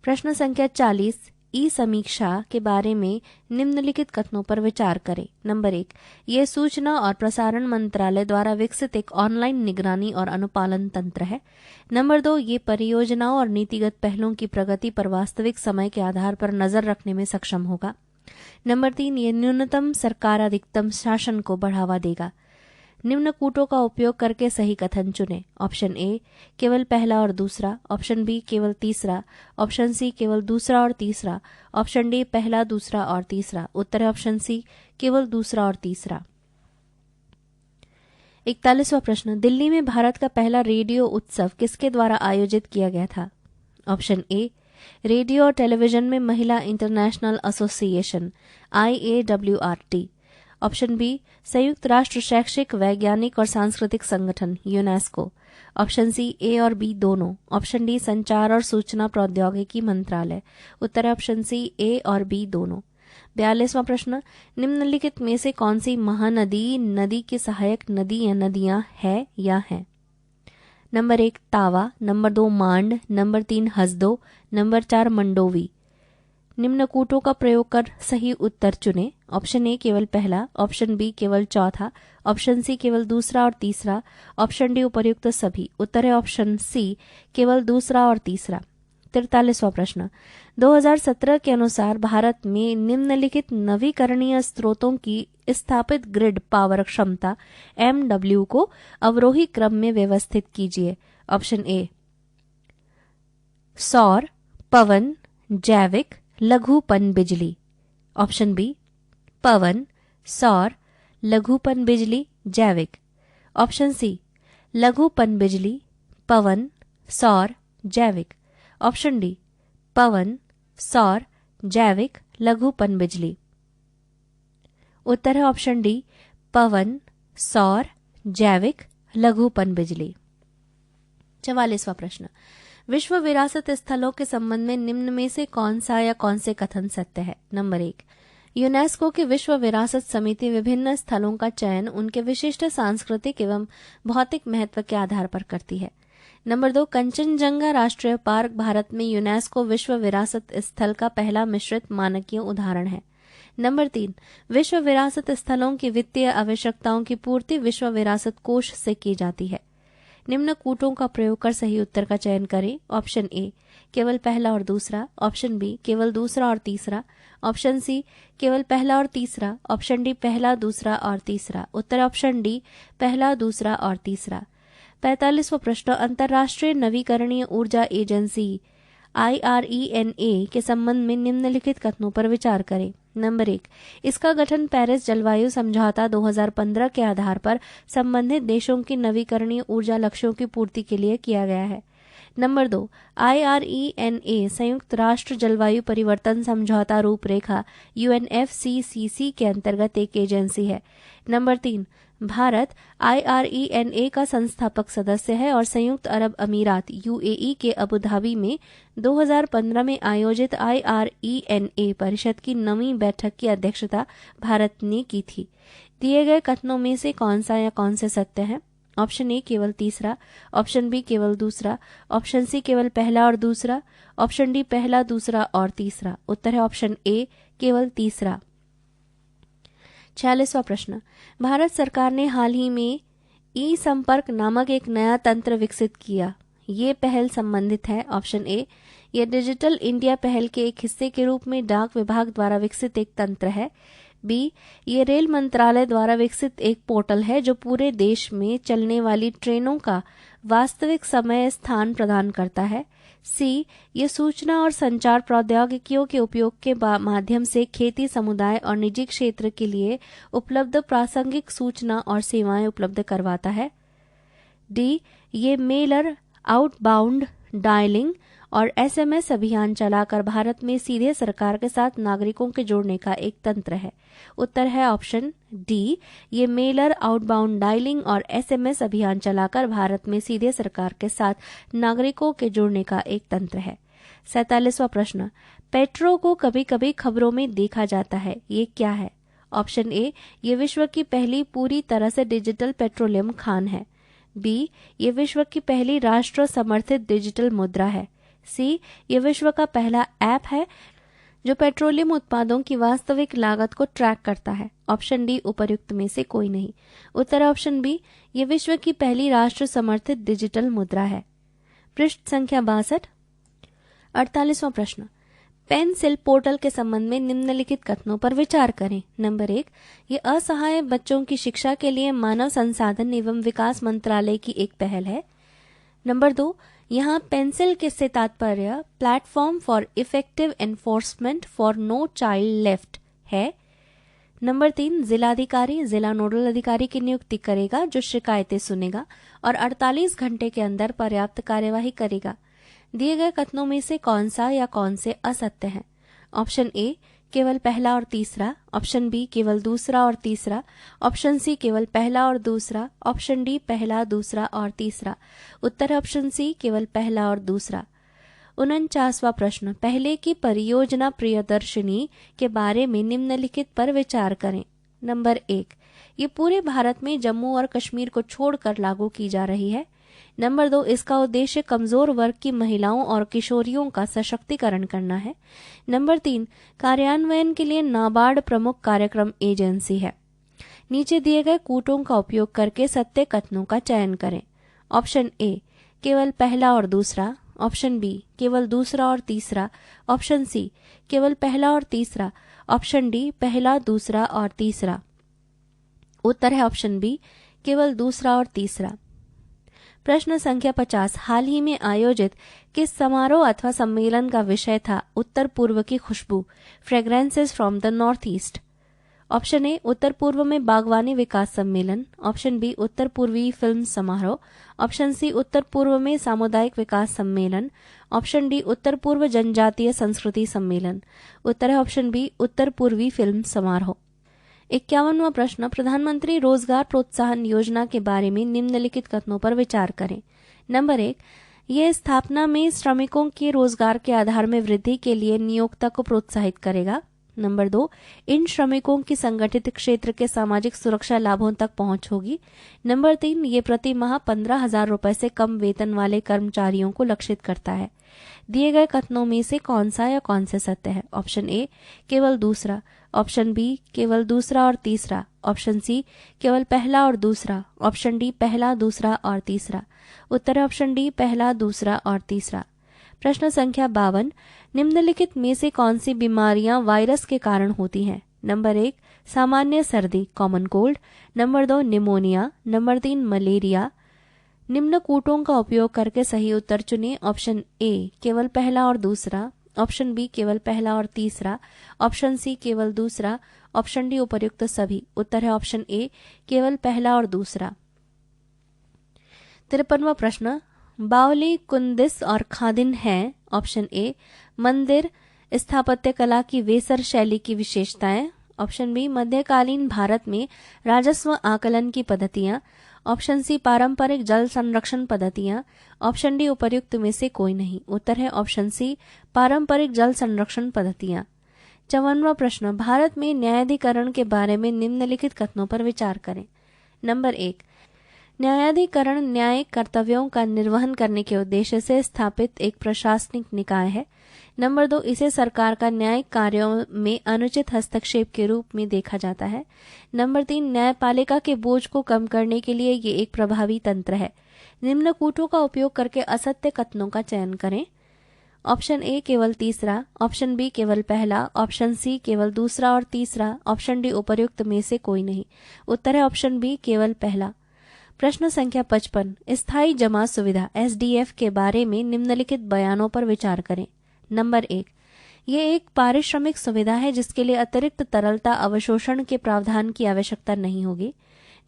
S1: प्रश्न संख्या 40, ई समीक्षा के बारे में निम्नलिखित कथनों पर विचार करें। नंबर 1, ये सूचना और प्रसारण मंत्रालय द्वारा विकसित एक ऑनलाइन निगरानी और अनुपालन तंत्र है। नंबर 2, ये परियोजनाओं और नीतिगत पहलों की प्रगति पर वास्तविक समय के आधार पर नजर रखने में सक्षम होगा। नंबर 3, ये न्यूनतम सरकार अधिकतम शासन को बढ़ावा देगा। निम्न कूटों का उपयोग करके सही कथन चुनें। ऑप्शन ए केवल पहला और दूसरा, ऑप्शन बी केवल तीसरा, ऑप्शन सी केवल दूसरा और तीसरा, ऑप्शन डी पहला, दूसरा और तीसरा। उत्तर है ऑप्शन सी केवल दूसरा और तीसरा। 41वां प्रश्न, दिल्ली में भारत का पहला रेडियो उत्सव किसके द्वारा आयोजित किया गया था? ऑप्शन ए रेडियो और टेलीविजन में महिला international association IAWRT, option B संयुक्त राष्ट्र शैक्षिक, वैज्ञानिक और सांस्कृतिक संगठन यूनेस्को, ऑप्शन सी ए और बी दोनों, ऑप्शन डी संचार और सूचना प्रौद्योगिकी मंत्रालय। उत्तर है ऑप्शन सी ए और बी दोनों। 42वां प्रश्न, निम्नलिखित में से कौन सी महानदी नदी की सहायक नदी या नदियां है या हैं? नंबर 1 तावा, नंबर 2 मांड, नंबर 3 हसदो, नंबर 4 मंडोवी। निम्न कूटों का प्रयोग कर सही उत्तर चुनें। ऑप्शन ए केवल पहला, ऑप्शन बी केवल चौथा, ऑप्शन सी केवल दूसरा और तीसरा, ऑप्शन डी उपर्युक्त सभी। उत्तर है ऑप्शन सी केवल दूसरा और तीसरा। 43वां प्रश्न, 2017 के अनुसार भारत में निम्नलिखित नवीकरणीय स्रोतों की स्थापित ग्रिड पावर क्षमता MW को अवरोही क्रम में व्यवस्थित कीजिए। ऑप्शन ए सौर, पवन, जैविक, लघु पन बिजली, ऑप्शन बी पवन, सौर, लघु पन बिजली, जैविक, ऑप्शन सी लघु पन बिजली, पवन, सौर, जैविक, ऑप्शन डी पवन, सौर, जैविक, लघु पन बिजली। उत्तर है ऑप्शन डी पवन, सौर, जैविक, लघु पन बिजली। 44वां प्रश्न, विश्व विरासत स्थलों के संबंध में निम्न में से कौन सा या कौन से कथन सत्य है? नंबर 1, यूनेस्को की विश्व विरासत समिति विभिन्न स्थलों का चयन उनके विशिष्ट सांस्कृतिक एवं भौतिक महत्व के आधार पर करती है। नंबर 2, कंचनजंगा राष्ट्रीय पार्क भारत में यूनेस्को विश्व विरासत स्थल का पहला मिश्रित मानकीय उदाहरण है। नंबर 3, विश्व विरासत स्थलों की वित्तीय आवश्यकताओं की पूर्ति विश्व विरासत कोष से की जाती है। निम्न कूटों का प्रयोग कर सही उत्तर का चयन करें। ऑप्शन ए केवल पहला और दूसरा, ऑप्शन बी केवल दूसरा और तीसरा, ऑप्शन सी केवल पहला और तीसरा, ऑप्शन डी पहला, दूसरा और तीसरा। उत्तर ऑप्शन डी पहला, दूसरा और तीसरा। 45वां प्रश्न, अंतर्राष्ट्रीय नवीकरणीय ऊर्जा एजेंसी IRENA के संबंध में निम्नलिखित कथनों पर विचार करें। नंबर 1, इसका गठन पेरिस जलवायु समझौता 2015 के आधार पर संबंधित देशों की नवीकरणीय ऊर्जा लक्ष्यों की पूर्ति के लिए किया गया है। नंबर 2, IRENA संयुक्त राष्ट्र जलवायु परिवर्तन समझौता रूपरेखा UNFCCC के अंतर्गत एक एजेंसी है। नंबर 3, भारत IRENA का संस्थापक सदस्य है और संयुक्त अरब अमीरात UAE के अबू धाबी में 2015 में आयोजित IRENA परिषद की 9वीं बैठक की अध्यक्षता भारत ने की थी। दिए गए कथनों में से कौन सा या कौन से सत्य है? ऑप्शन ए केवल तीसरा, ऑप्शन बी केवल दूसरा, ऑप्शन सी केवल पहला और दूसरा, ऑप्शन डी पहला, दूसरा और तीसरा। उत्तर है ऑप्शन ए केवल तीसरा। 46वां प्रश्न, भारत सरकार ने हाल ही में ई संपर्क नामक एक नया तंत्र विकसित किया। ये पहल संबंधित है। ऑप्शन ए, यह डिजिटल इंडिया पहल के एक हिस्से के रूप में डाक विभाग द्वारा विकसित एक तंत्र है। बी, ये रेल मंत्रालय द्वारा विकसित एक पोर्टल है जो पूरे देश में चलने वाली ट्रेनों का वास्तविक समय स्थान प्रदान करता है। सी, ये सूचना और संचार प्रौद्योगिकियों के उपयोग के माध्यम से खेती, समुदाय और निजी क्षेत्र के लिए उपलब्ध प्रासंगिक सूचना और सेवाएं उपलब्ध करवाता है। डी, ये मेलर, आउटबाउंड डायलिंग और SMS अभियान चलाकर भारत में सीधे सरकार के साथ नागरिकों के जोड़ने का एक तंत्र है। उत्तर है ऑप्शन डी, ये मेलर, आउटबाउंड डायलिंग और SMS अभियान चलाकर भारत में सीधे सरकार के साथ नागरिकों के जोड़ने का एक तंत्र है। 47वां प्रश्न, पेट्रो को कभी कभी खबरों में देखा जाता है, ये क्या है? ऑप्शन ए, ये विश्व की पहली पूरी तरह से डिजिटल पेट्रोलियम खान है। बी, ये विश्व की पहली राष्ट्र समर्थित डिजिटल मुद्रा है। सी, ये विश्व का पहला ऐप है जो पेट्रोलियम उत्पादों की वास्तविक लागत को ट्रैक करता है। ऑप्शन डी, उपर्युक्त में से कोई नहीं। उत्तर ऑप्शन बी, ये विश्व की पहली राष्ट्र समर्थित डिजिटल मुद्रा है। पृष्ठ संख्या 62। 48वां प्रश्न, पेंसिल पोर्टल के संबंध में निम्नलिखित कथनों पर विचार करें। नंबर 1, ये असहाय बच्चों की शिक्षा के लिए मानव संसाधन एवं विकास मंत्रालय की एक पहल है। नंबर 2, यहाँ पेंसिल के से तात्पर्य platform for effective enforcement for no child left है। नंबर 3, जिलाधिकारी जिला नोडल अधिकारी की नियुक्ति करेगा जो शिकायतें सुनेगा और 48 घंटे के अंदर पर्याप्त कार्यवाही करेगा। दिए गए कथनों में से कौन सा या कौन से असत्य हैं? ऑप्शन ए, केवल पहला और तीसरा। ऑप्शन बी, केवल दूसरा और तीसरा। ऑप्शन सी, केवल पहला और दूसरा। ऑप्शन डी, पहला, दूसरा और तीसरा। उत्तर ऑप्शन सी, केवल पहला और दूसरा। 49वां प्रश्न, पहले की परियोजना प्रियदर्शिनी के बारे में निम्नलिखित पर विचार करें। नंबर 1, ये पूरे भारत में जम्मू और कश्मीर को छोड़कर लागू की जा रही है। नंबर 2, इसका उद्देश्य कमजोर वर्ग की महिलाओं और किशोरियों का सशक्तिकरण करना है। नंबर 3, कार्यान्वयन के लिए नाबार्ड प्रमुख कार्यक्रम एजेंसी है। नीचे दिए गए कूटों का उपयोग करके सत्य कथनों का चयन करें। ऑप्शन ए, केवल पहला और दूसरा। ऑप्शन बी, केवल दूसरा और तीसरा। ऑप्शन सी, केवल पहला और तीसरा। ऑप्शन डी, पहला, दूसरा और तीसरा। उत्तर है ऑप्शन बी, केवल दूसरा और तीसरा। प्रश्न संख्या 50, हाल ही में आयोजित किस समारोह अथवा सम्मेलन का विषय था उत्तर पूर्व की खुशबू, fragrances from the north east? Option A, उत्तर पूर्व में बागवानी विकास सम्मेलन। ऑप्शन बी, उत्तर पूर्वी फिल्म समारोह। ऑप्शन सी, उत्तर पूर्व में सामुदायिक विकास सम्मेलन। ऑप्शन डी, उत्तर पूर्व जनजातीय संस्कृति सम्मेलन। उत्तर है ऑप्शन बी, उत्तर पूर्वी फिल्म समारोह। 51वां प्रश्न, प्रधानमंत्री रोजगार प्रोत्साहन योजना के बारे में निम्नलिखित कथनों पर विचार करें। नंबर 1, यह स्थापना में श्रमिकों के रोजगार के आधार में वृद्धि के लिए नियोक्ता को प्रोत्साहित करेगा। नंबर 2, इन श्रमिकों की संगठित क्षेत्र के सामाजिक सुरक्षा लाभों तक पहुंच होगी। नंबर 3, ये प्रति माह 15,000 रुपए से कम वेतन वाले कर्मचारियों को लक्षित करता है। दिए गए कथनों में से कौन सा या कौन से सत्य है? ऑप्शन ए, केवल दूसरा। ऑप्शन बी, केवल दूसरा और तीसरा। ऑप्शन सी, केवल पहला और दूसरा। ऑप्शन डी, पहला, दूसरा और तीसरा। उत्तर है ऑप्शन डी, पहला, दूसरा और तीसरा। प्रश्न संख्या 52, निम्नलिखित में से कौन सी बीमारियां वायरस के कारण होती हैं? नंबर 1, सामान्य सर्दी, common cold. Number 2, pneumonia. Number 3, malaria. निम्न कूटों का उपयोग करके सही उत्तर चुनें। ऑप्शन ए, केवल पहला और दूसरा। ऑप्शन बी, केवल पहला और तीसरा। ऑप्शन सी, केवल दूसरा। ऑप्शन डी, उपर्युक्त सभी। उत्तर है ऑप्शन ए, केवल पहला और दूसरा। 53वां प्रश्न, बावली, कुंदिस और खादिन हैं। ऑप्शन ए, मंदिर स्थापत्य कला की वेसर शैली की विशेषताएं। ऑप्शन बी, मध्यकालीन भारत में राजस्व आकलन की पद्धतियां। ऑप्शन सी, पारंपरिक जल संरक्षण पद्धतियां। ऑप्शन डी, उपर्युक्त में से कोई नहीं। उत्तर है ऑप्शन सी, पारंपरिक जल संरक्षण पद्धतियां। 54वां प्रश्न, भारत में न्यायाधिकरण के बारे में निम्नलिखित कथनों पर विचार करें। नंबर 1, न्यायाधिकरण न्यायिक कर्तव्यों का निर्वहन करने के उद्देश्य से स्थापित एक प्रशासनिक निकाय है। नंबर 2, इसे सरकार का न्यायिक कार्यों में अनुचित हस्तक्षेप के रूप में देखा जाता है। नंबर 3, न्यायपालिका के बोझ को कम करने के लिए ये एक प्रभावी तंत्र है। निम्न कूटों का उपयोग करके असत्य कथनों का चयन करें। ऑप्शन ए, केवल तीसरा। ऑप्शन बी, केवल पहला। ऑप्शन सी, केवल दूसरा और तीसरा। ऑप्शन डी, उपर्युक्त में से कोई नहीं। उत्तर है ऑप्शन बी, केवल पहला। प्रश्न संख्या 55, स्थायी जमा सुविधा SDF के बारे में निम्नलिखित बयानों पर विचार करें। नंबर 1, ये एक पारिश्रमिक सुविधा है जिसके लिए अतिरिक्त तरलता अवशोषण के प्रावधान की आवश्यकता नहीं होगी।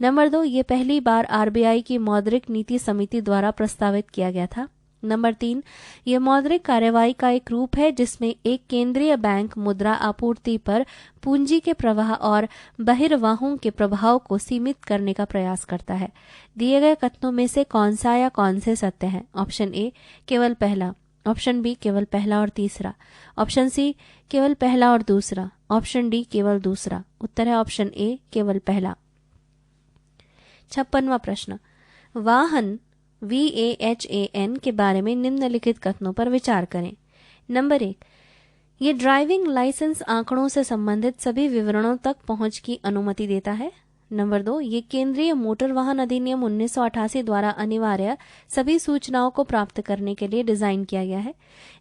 S1: नंबर 2, ये पहली बार RBI की मौद्रिक नीति समिति द्वारा प्रस्तावित किया गया था। नंबर 3, यह मौद्रिक कार्यवाही का एक रूप है जिसमें एक केंद्रीय बैंक मुद्रा आपूर्ति पर पूंजी के प्रवाह और बहिर्वाहों के प्रभाव को सीमित करने का प्रयास करता है। दिए गए कथनों में से कौन सा या कौन से सत्य हैं? ऑप्शन ए, केवल पहला। ऑप्शन बी केवल पहला और तीसरा, ऑप्शन सी केवल पहला और दूसरा, ऑप्शन डी केवल दूसरा। उत्तर है ऑप्शन ए केवल पहला। 56वां प्रश्न, वाहन VAHAN के बारे में निम्नलिखित कथनों पर विचार करें। नंबर 1, ये ड्राइविंग लाइसेंस आंकड़ों से संबंधित सभी विवरणों तक पहुंच की अनुमति देता है। नंबर 2, ये केंद्रीय मोटर वाहन अधिनियम 1988 द्वारा अनिवार्य सभी सूचनाओं को प्राप्त करने के लिए डिजाइन किया गया है।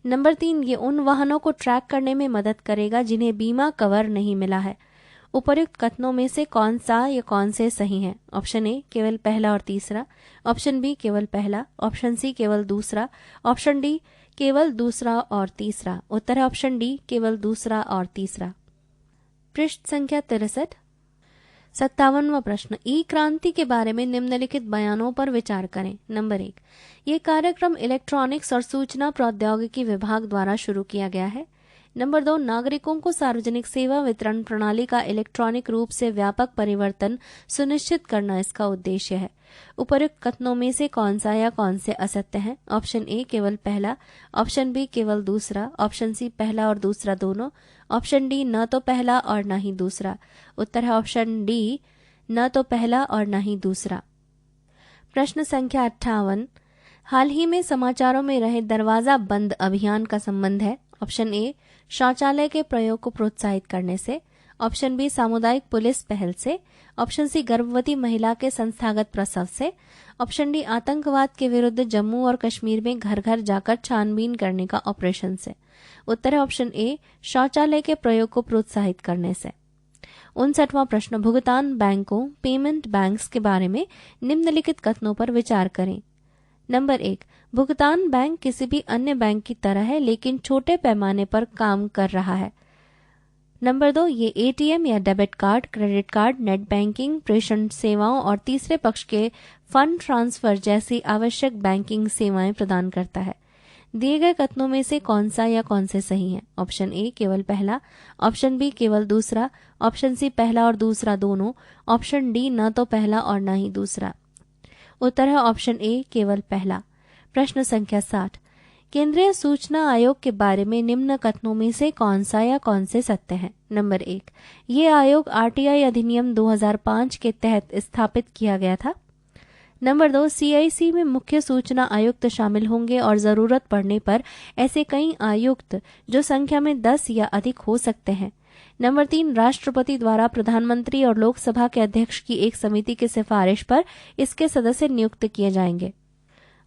S1: नंबर 3, ये उन वाहनों को ट्रैक करने में मदद करेगा जिन्हें बीमा कवर नहीं मिला है। उपर्युक्त कथनों में से कौन सा या कौन से सही हैं? ऑप्शन ए केवल पहला और तीसरा, ऑप्शन बी केवल पहला, ऑप्शन सी केवल दूसरा, ऑप्शन डी केवल दूसरा और तीसरा। उत्तर है ऑप्शन डी केवल दूसरा और तीसरा। पृष्ठ संख्या 63। 57वां प्रश्न, ई क्रांति के बारे में निम्नलिखित बयानों पर विचार करें। नंबर 1, ये कार्यक्रम इलेक्ट्रॉनिक्स और सूचना प्रौद्योगिकी विभाग द्वारा शुरू किया गया है। नंबर 2, नागरिकों को सार्वजनिक सेवा वितरण प्रणाली का इलेक्ट्रॉनिक रूप से व्यापक परिवर्तन सुनिश्चित करना इसका उद्देश्य है। उपर्युक्त कथनों में से कौन सा या कौन से असत्य हैं? ऑप्शन ए केवल पहला, ऑप्शन बी केवल दूसरा, ऑप्शन सी पहला और दूसरा दोनों, ऑप्शन डी न तो पहला और न ही दूसरा। उत्तर है ऑप्शन डी न तो पहला और न ही दूसरा। प्रश्न संख्या 58, हाल ही में समाचारों में रहे दरवाजा बंद अभियान का संबंध है। ऑप्शन ए शौचालय के प्रयोग को प्रोत्साहित करने से, ऑप्शन बी सामुदायिक पुलिस पहल से, ऑप्शन सी गर्भवती महिला के संस्थागत प्रसव से, ऑप्शन डी आतंकवाद के विरुद्ध जम्मू और कश्मीर में घर घर जाकर छानबीन करने का ऑपरेशन से। उत्तर है ऑप्शन ए शौचालय के प्रयोग को प्रोत्साहित करने से। 59वां प्रश्न, भुगतान बैंकों पेमेंट बैंक्स के बारे में निम्नलिखित कथनों पर विचार करें। नंबर 1, भुगतान बैंक किसी भी अन्य बैंक की तरह है लेकिन छोटे पैमाने पर काम कर रहा है। नंबर 2, ये ATM या debit card, credit card, net banking, प्रेषण सेवाओं और तीसरे पक्ष के फंड ट्रांसफर जैसी आवश्यक बैंकिंग सेवाएं प्रदान करता है। दिए गए कथनों में से कौन सा या कौन से सही हैं? ऑप्शन ए केवल पहला, ऑप्शन बी केवल दूसरा, ऑप्शन सी पहला और दूसरा दोनों, ऑप्शन डी न तो पहला और न ही दूसरा। उत्तर है ऑप्शन ए केवल पहला। प्रश्न संख्या 60, केंद्रीय सूचना आयोग के बारे में निम्न कथनों में से कौन सा या कौन से सत्य हैं? नंबर 1, ये आयोग RTI अधिनियम 2005 के तहत स्थापित किया गया था। नंबर 2, CIC में मुख्य सूचना आयुक्त शामिल होंगे और जरूरत पड़ने पर ऐसे कई आयुक्त जो संख्या में 10 या अधिक हो सकते हैं। नंबर 3, राष्ट्रपति द्वारा प्रधानमंत्री और लोकसभा के अध्यक्ष की एक समिति की सिफारिश पर इसके सदस्य नियुक्त किए जाएंगे।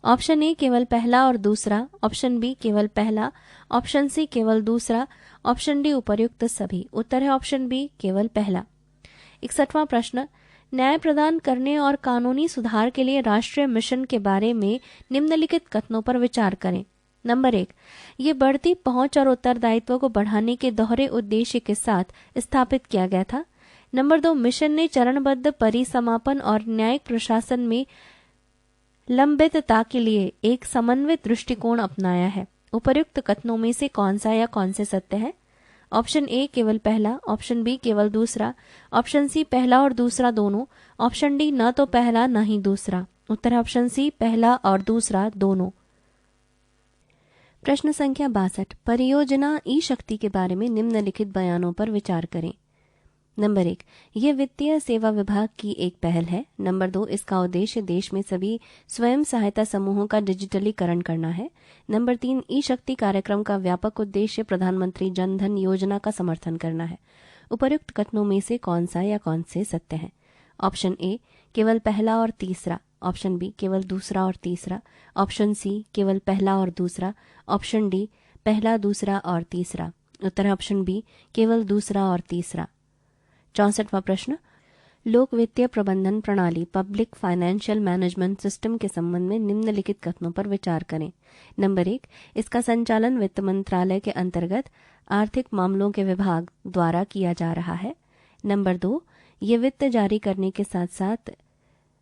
S1: ऑप्शन ए केवल पहला और दूसरा, ऑप्शन बी केवल पहला, ऑप्शन सी केवल दूसरा, ऑप्शन डी उपर्युक्त सभी। उत्तर है ऑप्शन बी केवल पहला। 61वां प्रश्न, न्याय प्रदान करने और कानूनी सुधार के लिए राष्ट्रीय मिशन के बारे में निम्नलिखित कथनों पर विचार करें। नंबर 1, ये बढ़ती पहुंच और उत्तरदायित्व को बढ़ाने के दोहरे उद्देश्य के साथ स्थापित किया गया था। नंबर 2, मिशन ने चरणबद्ध परिसमापन और न्यायिक प्रशासन में लंबितता के लिए एक समन्वित दृष्टिकोण अपनाया है। उपर्युक्त कथनों में से कौन सा या कौन से सत्य है? ऑप्शन ए केवल पहला, ऑप्शन बी केवल दूसरा, ऑप्शन सी पहला और दूसरा दोनों, ऑप्शन डी न तो पहला न ही दूसरा। उत्तर है ऑप्शन सी पहला और दूसरा दोनों। प्रश्न संख्या 62, परियोजना ई शक्ति के बारे में निम्नलिखित बयानों पर विचार करें। नंबर 1, यह वित्तीय सेवा विभाग की एक पहल है। नंबर 2, इसका उद्देश्य देश में सभी स्वयं सहायता समूहों का डिजिटलीकरण करना है। नंबर 3, ई शक्ति कार्यक्रम का व्यापक उद्देश्य प्रधानमंत्री जन धन योजना का समर्थन करना है। उपर्युक्त कथनों में से कौन सा या कौन से सत्य है? ऑप्शन ए केवल पहला और तीसरा, ऑप्शन बी केवल दूसरा और तीसरा, ऑप्शन सी केवल पहला और दूसरा, ऑप्शन डी पहला दूसरा और तीसरा। उत्तर है ऑप्शन बी केवल दूसरा और तीसरा। 64वां प्रश्न, लोक वित्तीय प्रबंधन प्रणाली पब्लिक फाइनेंशियल मैनेजमेंट सिस्टम के संबंध में निम्नलिखित कथनों पर विचार करें। नंबर 1, इसका संचालन वित्त मंत्रालय के अंतर्गत आर्थिक मामलों के विभाग द्वारा किया जा रहा है। नंबर 2, ये वित्त जारी करने के साथ साथ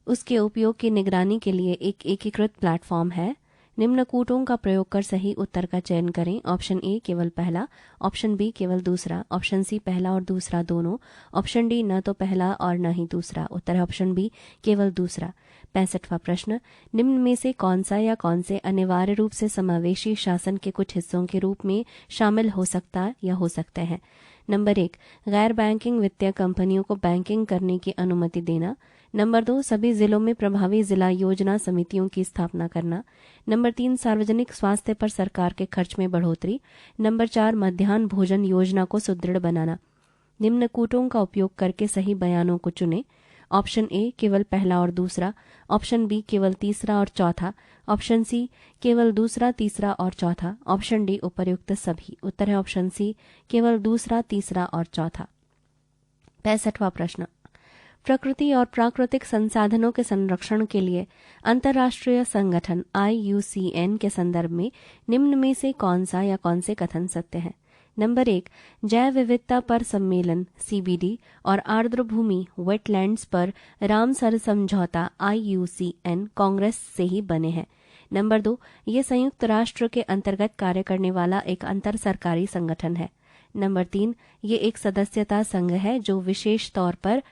S1: उसके उपयोग की निगरानी के लिए एक एकीकृत प्लेटफॉर्म है। निम्न कूटों का प्रयोग कर सही उत्तर का चयन करें। ऑप्शन ए केवल पहला, ऑप्शन बी केवल दूसरा, ऑप्शन सी पहला और दूसरा दोनों, ऑप्शन डी न तो पहला और न ही दूसरा। उत्तर है ऑप्शन बी केवल दूसरा। 65वां प्रश्न, निम्न में से कौन सा या कौन से अनिवार्य रूप से समावेशी शासन के कुछ हिस्सों के रूप में शामिल हो सकता या हो सकते हैं। नंबर 1, गैर बैंकिंग वित्तीय कंपनियों को बैंकिंग करने की अनुमति देना। नंबर 2, सभी जिलों में प्रभावी जिला योजना समितियों की स्थापना करना। नंबर 3, सार्वजनिक स्वास्थ्य पर सरकार के खर्च में बढ़ोतरी। नंबर 4, मध्याह्न भोजन योजना को सुदृढ़ बनाना। निम्न कूटों का उपयोग करके सही बयानों को चुनें। ऑप्शन ए केवल पहला और दूसरा, ऑप्शन बी केवल तीसरा और चौथा, ऑप्शन सी केवल दूसरा, तीसरा और चौथा, ऑप्शन डी उपर्युक्त सभी। उत्तर है ऑप्शन सी केवल दूसरा, तीसरा और चौथा। 65वां प्रश्न, प्रकृति और प्राकृतिक संसाधनों के संरक्षण के लिए अंतर्राष्ट्रीय संगठन IUCN के संदर्भ में निम्न में से कौन सा या कौन से कथन सत्य है। नंबर 1, जैव विविधता पर सम्मेलन CBD और आर्द्र भूमि वेटलैंड्स पर रामसर समझौता IUCN कांग्रेस से ही बने हैं। नंबर 2, ये संयुक्त राष्ट्र के अंतर्गत कार्य करने वाला एक अंतर सरकारी संगठन है। नंबर 3, ये एक सदस्यता संघ है जो विशेष तौर पर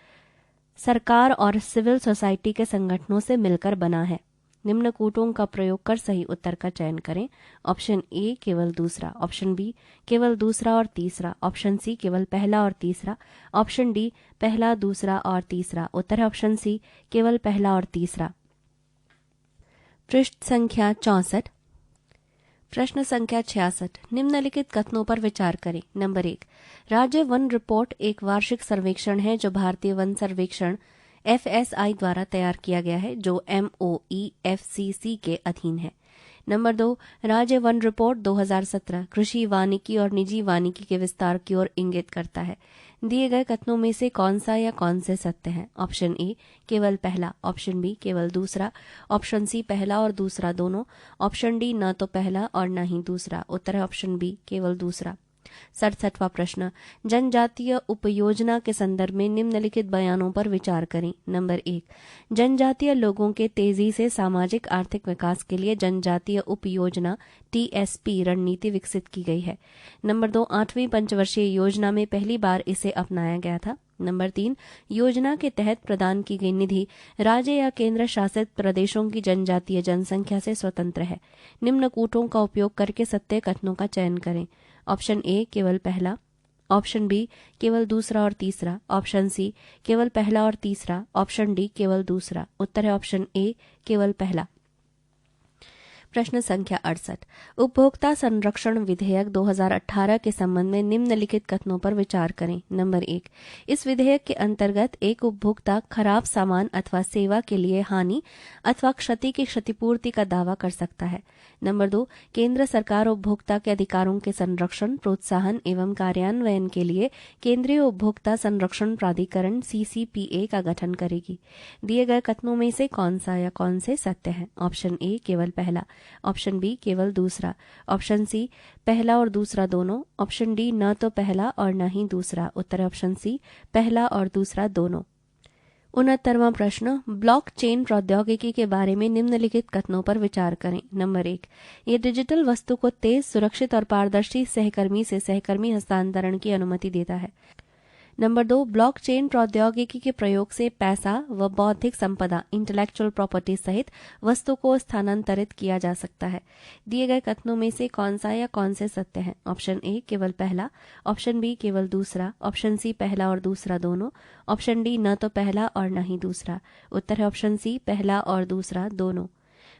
S1: सरकार और सिविल सोसाइटी के संगठनों से मिलकर बना है। निम्न कूटों का प्रयोग कर सही उत्तर का चयन करें। ऑप्शन ए केवल दूसरा, ऑप्शन बी केवल दूसरा और तीसरा, ऑप्शन सी केवल पहला और तीसरा, ऑप्शन डी पहला, दूसरा और तीसरा। उत्तर है ऑप्शन सी केवल पहला और तीसरा। पृष्ठ संख्या 64। प्रश्न संख्या 66, निम्नलिखित कथनों पर विचार करें। नंबर 1, राज्य वन रिपोर्ट एक वार्षिक सर्वेक्षण है जो भारतीय वन सर्वेक्षण FSI द्वारा तैयार किया गया है, जो MOEFCC के अधीन है। नंबर 2, राज्य वन रिपोर्ट 2017 कृषि वानिकी और निजी वानिकी के विस्तार की ओर इंगित करता है। दिए गए कथनों में से कौन सा या कौन से सत्य है। ऑप्शन ए केवल पहला, ऑप्शन बी केवल दूसरा, ऑप्शन सी पहला और दूसरा दोनों, ऑप्शन डी न तो पहला और न ही दूसरा। उत्तर है ऑप्शन बी केवल दूसरा। 67वां प्रश्न, जनजातीय उपयोजना के संदर्भ में निम्नलिखित बयानों पर विचार करें। नंबर 1, जनजातीय लोगों के तेजी से सामाजिक आर्थिक विकास के लिए जनजातीय उपयोजना TSP रणनीति विकसित की गई है। नंबर 2, 8वीं पंचवर्षीय योजना में पहली बार इसे अपनाया गया था। नंबर 3, योजना के तहत प्रदान की गई निधि राज्य या केंद्र शासित प्रदेशों की जनजातीय जनसंख्या से स्वतंत्र है। निम्न कूटों का उपयोग करके सत्य कथनों का चयन करें। ऑप्शन ए केवल पहला, ऑप्शन बी केवल दूसरा और तीसरा, ऑप्शन सी केवल पहला और तीसरा, ऑप्शन डी केवल दूसरा। उत्तर है ऑप्शन ए केवल पहला। प्रश्न संख्या 68, उपभोक्ता संरक्षण विधेयक 2018 के संबंध में निम्नलिखित कथनों पर विचार करें। नंबर 1, इस विधेयक के अंतर्गत एक उपभोक्ता खराब सामान अथवा सेवा के लिए हानि अथवा क्षति की क्षतिपूर्ति का दावा कर सकता है। नंबर 2, केंद्र सरकार उपभोक्ता के अधिकारों के संरक्षण, प्रोत्साहन एवं कार्यान्वयन के लिए केंद्रीय उपभोक्ता संरक्षण प्राधिकरण CCPA का गठन करेगी। दिए गए कथनों में से कौन सा या कौन से सत्य है। ऑप्शन ए केवल पहला, ऑप्शन बी केवल दूसरा, ऑप्शन सी पहला और दूसरा दोनों, ऑप्शन डी न तो पहला और न ही दूसरा। उत्तर ऑप्शन सी पहला और दूसरा दोनों। 69वां प्रश्न, ब्लॉकचेन प्रौद्योगिकी के बारे में निम्नलिखित कथनों पर विचार करें। नंबर 1, ये डिजिटल वस्तु को तेज, सुरक्षित और पारदर्शी सहकर्मी से सहकर्मी हस्तांतरण की अनुमति देता है। नंबर 2, ब्लॉकचेन प्रौद्योगिकी के प्रयोग से पैसा व बौद्धिक संपदा इंटेलेक्चुअल प्रॉपर्टी सहित वस्तु को स्थानांतरित किया जा सकता है। दिए गए कथनों में से कौन सा या कौन से सत्य है। ऑप्शन ए केवल पहला, ऑप्शन बी केवल दूसरा, ऑप्शन सी पहला और दूसरा दोनों, ऑप्शन डी न तो पहला और न ही दूसरा। उत्तर है ऑप्शन सी पहला और दूसरा दोनों।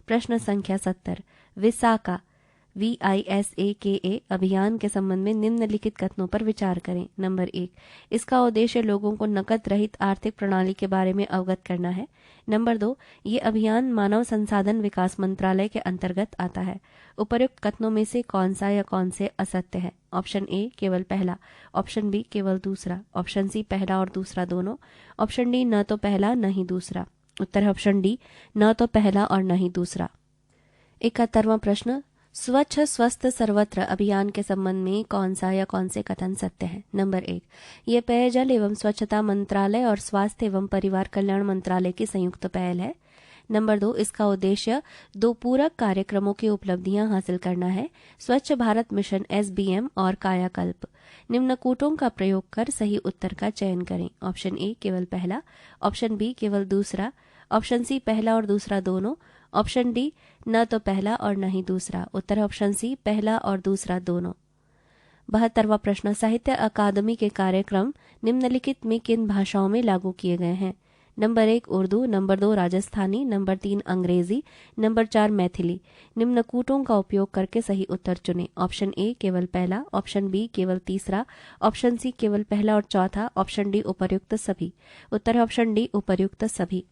S1: प्रश्न संख्या 70, विसाका VISAKA अभियान के संबंध में निम्नलिखित कथनों पर विचार करें। नंबर 1, इसका उद्देश्य लोगों को नकद रहित आर्थिक प्रणाली के बारे में अवगत करना है। नंबर 2, ये अभियान मानव संसाधन विकास मंत्रालय के अंतर्गत आता है। उपर्युक्त कथनों में से कौन सा या कौन से असत्य है। ऑप्शन ए केवल पहला, ऑप्शन बी केवल दूसरा, ऑप्शन सी पहला और दूसरा दोनों, ऑप्शन डी न तो पहला न ही दूसरा। उत्तर है ऑप्शन डी न तो पहला और न ही दूसरा। 71वां प्रश्न, स्वच्छ स्वस्थ सर्वत्र अभियान के संबंध में कौन सा या कौन से कथन सत्य है। नंबर 1, ये पेयजल एवं स्वच्छता मंत्रालय और स्वास्थ्य एवं परिवार कल्याण मंत्रालय की संयुक्त पहल है। नंबर 2, इसका उद्देश्य 2 पूरक कार्यक्रमों की उपलब्धियां हासिल करना है, स्वच्छ भारत मिशन SBM और कायाकल्प। निम्नकूटों का प्रयोग कर सही उत्तर का चयन करें। ऑप्शन ए केवल पहला, ऑप्शन बी केवल दूसरा, ऑप्शन सी पहला और दूसरा दोनों, ऑप्शन डी न तो पहला और न ही दूसरा। उत्तर है ऑप्शन सी पहला और दूसरा दोनों। 72वां प्रश्न, साहित्य अकादमी के कार्यक्रम निम्नलिखित में किन भाषाओं में लागू किए गए हैं? Number 1 Urdu, number 2 Rajasthani, number 3 अंग्रेजी, नंबर 4 मैथिली। निम्नकूटों का उपयोग करके सही उत्तर चुनें। ऑप्शन ए केवल पहला, ऑप्शन बी केवल तीसरा, ऑप्शन सी केवल पहला और चौथा, ऑप्शन डी उपर्युक्त सभी। उत्तर है ऑप्शन डी उपर्युक्त सभी।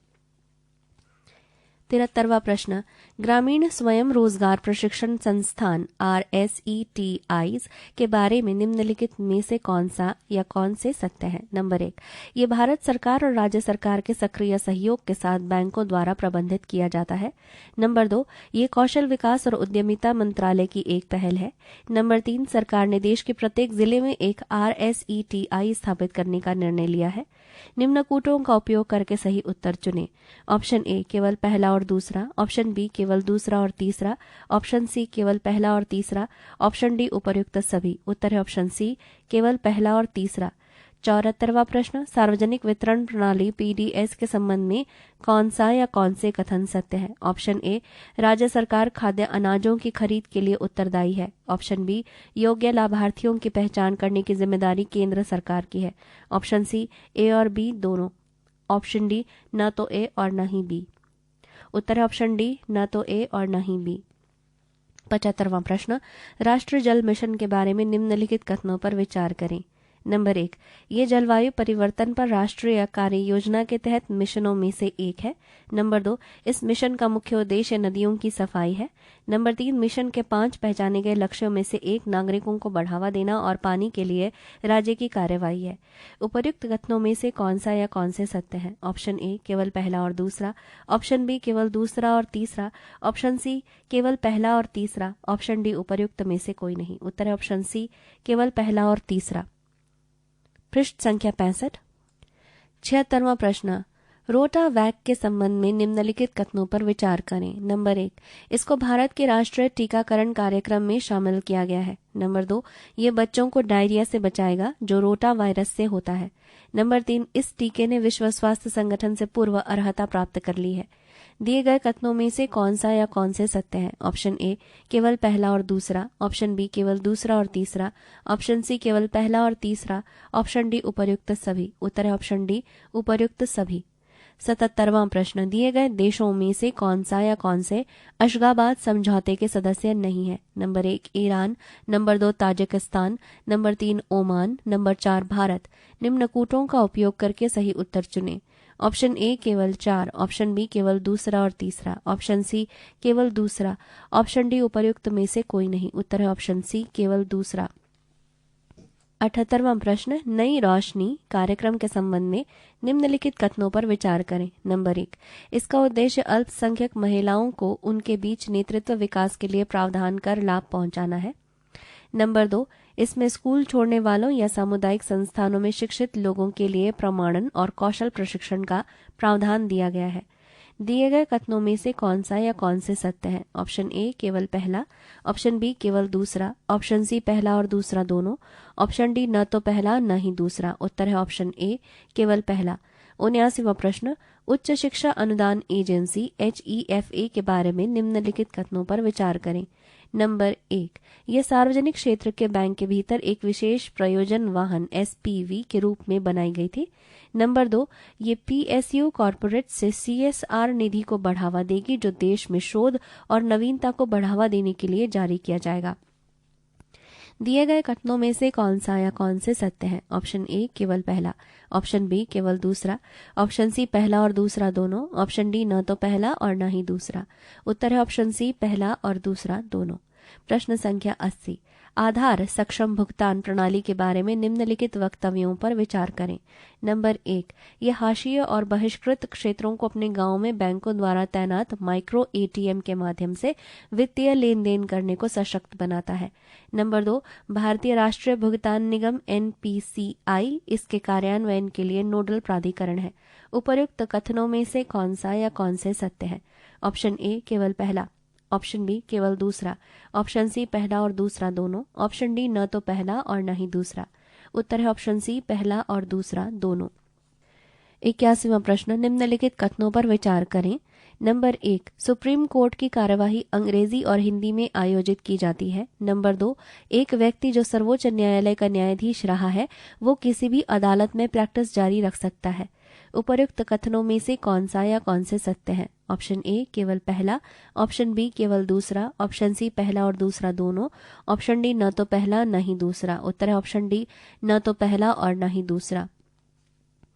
S1: 73वां प्रश्न, ग्रामीण स्वयं रोजगार प्रशिक्षण संस्थान RSETIs के बारे में निम्नलिखित में से कौन सा या कौन से सत्य है? नंबर 1, ये भारत सरकार और राज्य सरकार के सक्रिय सहयोग के साथ बैंकों द्वारा प्रबंधित किया जाता है। नंबर 2, ये कौशल विकास और उद्यमिता मंत्रालय की एक पहल है। नंबर 3, सरकार ने देश के प्रत्येक जिले में एक RSETI स्थापित करने का निर्णय लिया है। निम्नकूटों का उपयोग करके सही उत्तर चुनें। ऑप्शन ए केवल पहला और दूसरा, ऑप्शन बी केवल दूसरा और तीसरा, ऑप्शन सी केवल पहला और तीसरा, ऑप्शन डी उपर्युक्त सभी। उत्तर है ऑप्शन सी केवल पहला और तीसरा। 74वां प्रश्न, सार्वजनिक वितरण प्रणाली PDS के संबंध में कौन सा या कौन से कथन सत्य है? ऑप्शन ए, राज्य सरकार खाद्य अनाजों की खरीद के लिए उत्तरदायी है। ऑप्शन बी, योग्य लाभार्थियों की पहचान करने की जिम्मेदारी केंद्र सरकार की है। ऑप्शन सी, ए और बी दोनों। ऑप्शन डी, न तो ए और न ही बी। उत्तर है ऑप्शन डी, न तो ए और न ही बी। 75वां प्रश्न, राष्ट्रीय जल मिशन के बारे में निम्नलिखित कथनों पर विचार करें। नंबर 1, ये जलवायु परिवर्तन पर राष्ट्रीय कार्य योजना के तहत मिशनों में से एक है। नंबर 2, इस मिशन का मुख्य उद्देश्य नदियों की सफाई है। नंबर 3, मिशन के 5 पहचाने गए लक्ष्यों में से एक नागरिकों को बढ़ावा देना और पानी के लिए राज्य की कार्यवाही है। उपर्युक्त कथनों में से कौन सा या कौन से सत्य है? ऑप्शन ए केवल पहला और दूसरा, ऑप्शन बी केवल दूसरा और तीसरा, ऑप्शन सी केवल पहला और तीसरा, ऑप्शन डी उपर्युक्त में से कोई नहीं। उत्तर है ऑप्शन सी केवल पहला और तीसरा। पृष्ठ संख्या 65। 76वां प्रश्न, रोटावैक के संबंध में निम्नलिखित कथनों पर विचार करें। नंबर 1, इसको भारत के राष्ट्रीय टीकाकरण कार्यक्रम में शामिल किया गया है। नंबर 2, ये बच्चों को डायरिया से बचाएगा जो रोटा वायरस से होता है। नंबर 3, इस टीके ने विश्व स्वास्थ्य संगठन से पूर्व अर्हता प्राप्त कर ली है। दिए गए कथनों में से कौन सा या कौन से सत्य है? ऑप्शन ए केवल पहला और दूसरा, ऑप्शन बी केवल दूसरा और तीसरा, ऑप्शन सी केवल पहला और तीसरा, ऑप्शन डी उपर्युक्त सभी। उत्तर है ऑप्शन डी उपर्युक्त सभी। 77वां प्रश्न, दिए गए देशों में से कौन सा या कौन से अशगाबाद समझौते के सदस्य नहीं है? Number 1 Iran, number 2 Tajikistan, number 3 Oman, number 4 Bharat. निम्नकूटों का उपयोग करके सही उत्तर चुनें। ऑप्शन ए केवल 4, ऑप्शन बी केवल दूसरा और तीसरा, ऑप्शन सी केवल दूसरा, ऑप्शन डी उपर्युक्त में से कोई नहीं। उत्तर है ऑप्शन सी केवल दूसरा। 78वां प्रश्न, नई रोशनी कार्यक्रम के संबंध में निम्नलिखित कथनों पर विचार करें। नंबर 1, इसका उद्देश्य अल्पसंख्यक महिलाओं को उनके बीच नेतृत्व विकास के लिए प्रावधान कर लाभ पहुंचाना है। नंबर 2, इसमें स्कूल छोड़ने वालों या सामुदायिक संस्थानों में शिक्षित लोगों के लिए प्रमाणन और कौशल प्रशिक्षण का प्रावधान दिया गया है। दिए गए कथनों में से कौन सा या कौन से सत्य है? ऑप्शन ए केवल पहला, ऑप्शन बी केवल दूसरा, ऑप्शन सी पहला और दूसरा दोनों, ऑप्शन डी न तो पहला न ही दूसरा। उत्तर है ऑप्शन ए केवल पहला। 79वां प्रश्न, उच्च शिक्षा अनुदान एजेंसी HEFA के बारे में निम्नलिखित कथनों पर विचार करें। नंबर 1, यह सार्वजनिक क्षेत्र के बैंक के भीतर एक विशेष प्रयोजन वाहन SPV के रूप में बनाई गई थी। नंबर 2, ये PSU कॉरपोरेट से CSR निधि को बढ़ावा देगी जो देश में शोध और नवीनता को बढ़ावा देने के लिए जारी किया जाएगा। दिए गए कथनों में से कौन सा या कौन से सत्य है? ऑप्शन ए केवल पहला, ऑप्शन बी केवल दूसरा, ऑप्शन सी पहला और दूसरा दोनों, ऑप्शन डी न तो पहला और न ही दूसरा। उत्तर है ऑप्शन सी पहला और दूसरा दोनों। प्रश्न संख्या 80, आधार सक्षम भुगतान प्रणाली के बारे में निम्नलिखित वक्तव्यों पर विचार करें। नंबर 1, ये हाशिए और बहिष्कृत क्षेत्रों को अपने गांव में बैंकों द्वारा तैनात माइक्रो एटीएम के माध्यम से वित्तीय लेन देन करने को सशक्त बनाता है। नंबर 2, भारतीय राष्ट्रीय भुगतान निगम एनपीसीआई इसके कार्यान्वयन के लिए नोडल प्राधिकरण है। उपर्युक्त कथनों में से कौन सा या कौन से सत्य है? ऑप्शन ए केवल पहला, ऑप्शन बी केवल दूसरा, ऑप्शन सी पहला और दूसरा दोनों, ऑप्शन डी न तो पहला और न ही दूसरा। उत्तर है ऑप्शन सी पहला और दूसरा दोनों। 81वां प्रश्न, निम्नलिखित कथनों पर विचार करें। नंबर 1, सुप्रीम कोर्ट की कार्यवाही अंग्रेजी और हिंदी में आयोजित की जाती है। नंबर 2, एक व्यक्ति जो सर्वोच्च न्यायालय का न्यायाधीश रहा है वो किसी भी अदालत में प्रैक्टिस जारी रख सकता है। उपर्युक्त कथनों में से कौन सा या कौन से सत्य है? ऑप्शन ए केवल पहला, ऑप्शन बी केवल दूसरा, ऑप्शन सी पहला और दूसरा दोनों, ऑप्शन डी न तो पहला न ही दूसरा। उत्तर है ऑप्शन डी न तो पहला और न ही दूसरा।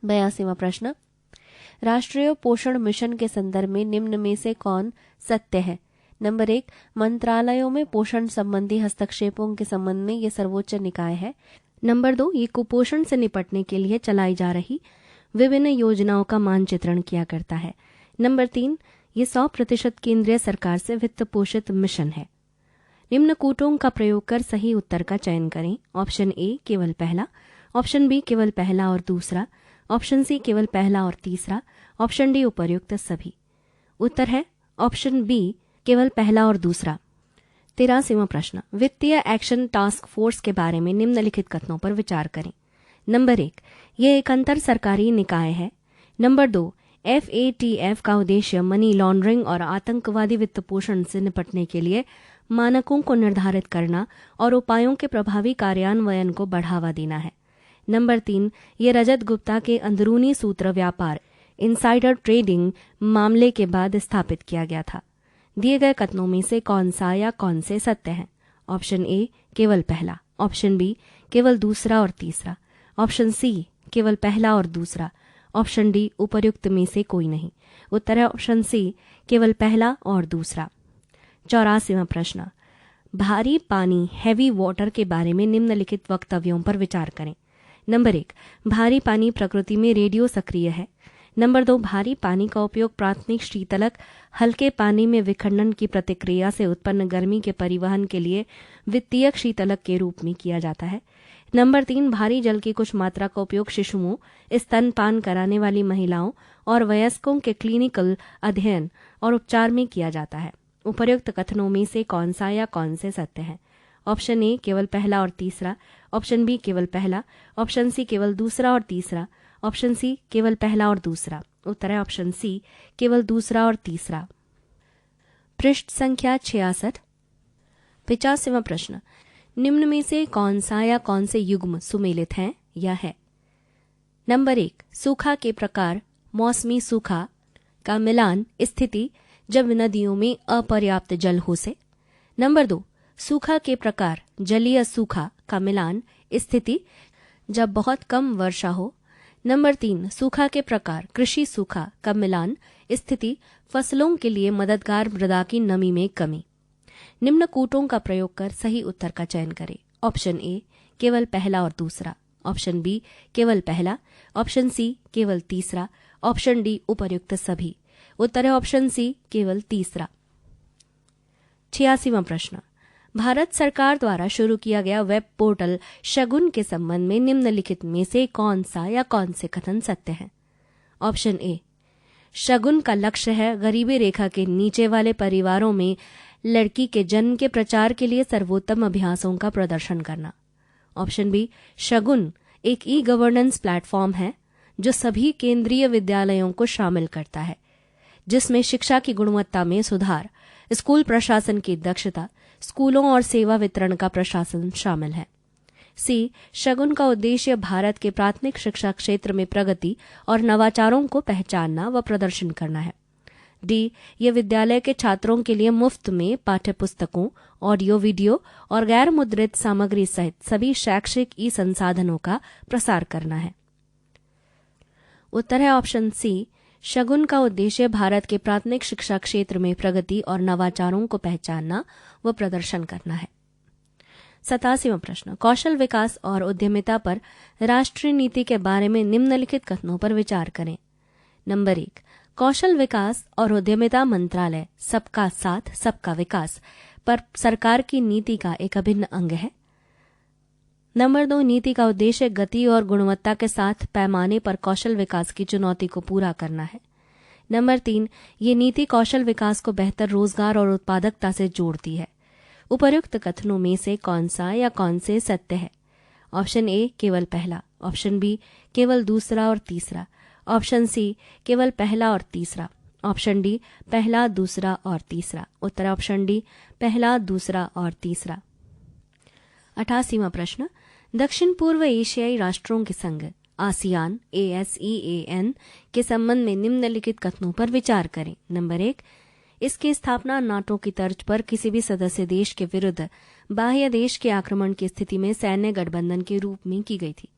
S1: 82वां प्रश्न, राष्ट्रीय पोषण मिशन के संदर्भ में निम्न में से कौन सत्य है? नंबर 1, मंत्रालयों में पोषण संबंधी हस्तक्षेपों के संबंध में ये सर्वोच्च निकाय है। नंबर 2, ये कुपोषण से निपटने के लिए चलाई जा रही विभिन्न योजनाओं का मानचित्रण किया करता है। नंबर 3, ये 100% केंद्रीय सरकार से वित्त पोषित मिशन है। निम्न कूटों का प्रयोग कर सही उत्तर का चयन करें। ऑप्शन ए केवल पहला, ऑप्शन बी केवल पहला और दूसरा, ऑप्शन सी केवल पहला और तीसरा, ऑप्शन डी उपर्युक्त सभी। उत्तर है ऑप्शन बी केवल पहला और दूसरा। 83वां प्रश्न, वित्तीय एक्शन टास्क फोर्स के बारे में निम्नलिखित कथनों पर विचार करें। नंबर 1, यह एक अंतर सरकारी निकाय है। नंबर 2, FATF का उद्देश्य मनी लॉन्ड्रिंग और आतंकवादी वित्त पोषण से निपटने के लिए मानकों को निर्धारित करना और उपायों के प्रभावी कार्यान्वयन को बढ़ावा देना है। नंबर 3, ये रजत गुप्ता के अंदरूनी सूत्र व्यापार इनसाइडर ट्रेडिंग मामले के बाद स्थापित किया गया था। दिए गए कथनों में से कौन सा या कौन से सत्य हैं? ऑप्शन ए केवल पहला, ऑप्शन बी केवल दूसरा और तीसरा, ऑप्शन सी केवल पहला और दूसरा, ऑप्शन डी उपर्युक्त में से कोई नहीं। उत्तर है ऑप्शन सी केवल पहला और दूसरा। 84वां प्रश्न, भारी पानी हैवी वाटर के बारे में निम्नलिखित वक्तव्यों पर विचार करें। नंबर 1, भारी पानी प्रकृति में रेडियो सक्रिय है। नंबर 2, भारी पानी का उपयोग प्राथमिक शीतलक हल्के पानी में विखंडन की प्रतिक्रिया से उत्पन्न गर्मी के परिवहन के लिए वित्तीयक शीतलक के रूप में किया जाता है। नंबर 3, भारी जल की कुछ मात्रा का उपयोग शिशुओं, स्तनपान कराने वाली महिलाओं और वयस्कों के क्लिनिकल अध्ययन और उपचार में किया जाता है। उपर्युक्त कथनों में से कौन सा या कौन से सत्य है? ऑप्शन ए केवल पहला और तीसरा, ऑप्शन बी केवल पहला, ऑप्शन सी केवल दूसरा और तीसरा, ऑप्शन सी केवल पहला और दूसरा। उत्तर है ऑप्शन सी केवल दूसरा और तीसरा। पृष्ठ संख्या 66। 85वां प्रश्न, निम्न में से कौन सा या कौन से युग्म सुमेलित हैं या है? नंबर 1, सूखा के प्रकार मौसमी सूखा का मिलान स्थिति जब नदियों में अपर्याप्त जल हो से। नंबर 2, सूखा के प्रकार जलीय सूखा का मिलान स्थिति जब बहुत कम वर्षा हो। नंबर 3, सूखा के प्रकार कृषि सूखा का मिलान स्थिति फसलों के लिए मददगार मृदा की नमी में कमी। निम्न कूटों का प्रयोग कर सही उत्तर का चयन करें। ऑप्शन ए केवल पहला और दूसरा, ऑप्शन बी केवल पहला, ऑप्शन सी केवल तीसरा, ऑप्शन डी उपर्युक्त सभी। उत्तर है ऑप्शन सी केवल तीसरा। 86वां प्रश्न, भारत सरकार द्वारा शुरू किया गया वेब पोर्टल शगुन के संबंध में निम्नलिखित में से कौन सा या कौन से कथन सत्य हैं? ऑप्शन ए, शगुन का लक्ष्य है गरीबी रेखा के नीचे वाले परिवारों में लड़की के जन्म के प्रचार के लिए सर्वोत्तम अभ्यासों का प्रदर्शन करना। ऑप्शन बी, शगुन एक ई गवर्नेंस प्लेटफॉर्म है जो सभी केंद्रीय विद्यालयों को शामिल करता है, जिसमें शिक्षा की गुणवत्ता में सुधार, स्कूल प्रशासन की दक्षता, स्कूलों और सेवा वितरण का प्रशासन शामिल है। सी, शगुन का उद्देश्य भारत के प्राथमिक शिक्षा क्षेत्र में प्रगति और नवाचारों को पहचानना व प्रदर्शन करना है। डी, ये विद्यालय के छात्रों के लिए मुफ्त में पाठ्य पुस्तकों, ऑडियो वीडियो और गैर मुद्रित सामग्री सहित सभी शैक्षिक ई संसाधनों का प्रसार करना है। उत्तर है ऑप्शन सी, शगुन का उद्देश्य भारत के प्राथमिक शिक्षा क्षेत्र में प्रगति और नवाचारों को पहचानना व प्रदर्शन करना है। 87वां प्रश्न, कौशल विकास और उद्यमिता पर राष्ट्रीय नीति के बारे में निम्नलिखित कथनों पर विचार करें। नंबर 1, कौशल विकास और उद्यमिता मंत्रालय सबका साथ सबका विकास पर सरकार की नीति का एक अभिन्न अंग है। नंबर 2, नीति का उद्देश्य गति और गुणवत्ता के साथ पैमाने पर कौशल विकास की चुनौती को पूरा करना है। नंबर 3, ये नीति कौशल विकास को बेहतर रोजगार और उत्पादकता से जोड़ती है। उपर्युक्त कथनों में से कौन सा या कौन से सत्य है? ऑप्शन ए केवल पहला, ऑप्शन बी केवल दूसरा और तीसरा, ऑप्शन सी केवल पहला और तीसरा, ऑप्शन डी पहला दूसरा और तीसरा। उत्तर ऑप्शन डी पहला दूसरा और तीसरा। 88वां प्रश्न, दक्षिण पूर्व एशियाई राष्ट्रों के संघ आसियान ASEAN के संबंध में निम्नलिखित कथनों पर विचार करें। नंबर 1, इसकी स्थापना नाटो की तर्ज पर किसी भी सदस्य देश के विरुद्ध बाह्य देश के आक्रमण की स्थिति में सैन्य गठबंधन के रूप में की गई थी।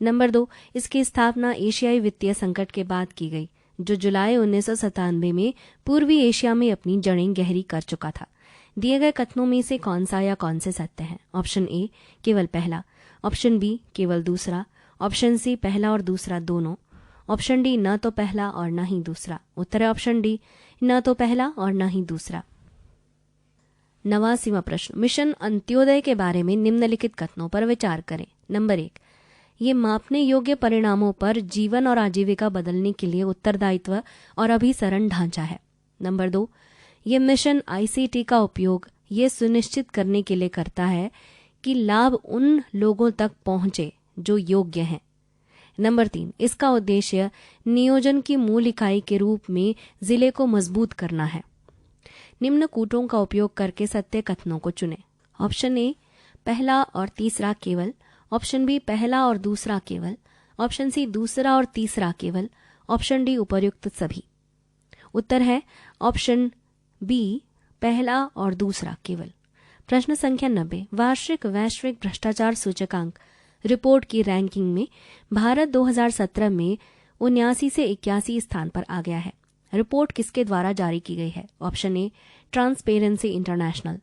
S1: नंबर 2, इसकी स्थापना एशियाई वित्तीय संकट के बाद की गई, जो जुलाई 1997 में पूर्वी एशिया में अपनी जड़ें गहरी कर चुका था। दिए गए कथनों में से कौन सा या कौन से सत्य हैं? ऑप्शन ए केवल पहला, ऑप्शन बी केवल दूसरा, ऑप्शन सी पहला और दूसरा दोनों, ऑप्शन डी न तो पहला और न ही दूसरा। उत्तर है ऑप्शन डी न तो पहला और न ही दूसरा। 89वां प्रश्न, मिशन अंत्योदय के बारे में निम्नलिखित कथनों पर विचार करें। नंबर 1, ये मापने योग्य परिणामों पर जीवन और आजीविका बदलने के लिए उत्तरदायित्व और अभिसरण ढांचा है। नंबर 2, ये मिशन ICT का उपयोग ये सुनिश्चित करने के लिए करता है कि लाभ उन लोगों तक पहुंचे जो योग्य हैं। नंबर 3, इसका उद्देश्य नियोजन की मूल इकाई के रूप में जिले को मजबूत करना है। निम्न कूटों का उपयोग करके सत्य कथनों को चुनें। ऑप्शन ए पहला और तीसरा केवल, ऑप्शन बी पहला और दूसरा केवल, ऑप्शन सी दूसरा और तीसरा केवल, ऑप्शन डी उपर्युक्त सभी। उत्तर है ऑप्शन बी पहला और दूसरा केवल। प्रश्न संख्या 90, वार्षिक वैश्विक भ्रष्टाचार सूचकांक रिपोर्ट की रैंकिंग में भारत 2017 में 79 से 81 स्थान पर आ गया है। रिपोर्ट किसके द्वारा जारी की गई है? Option A transparency international,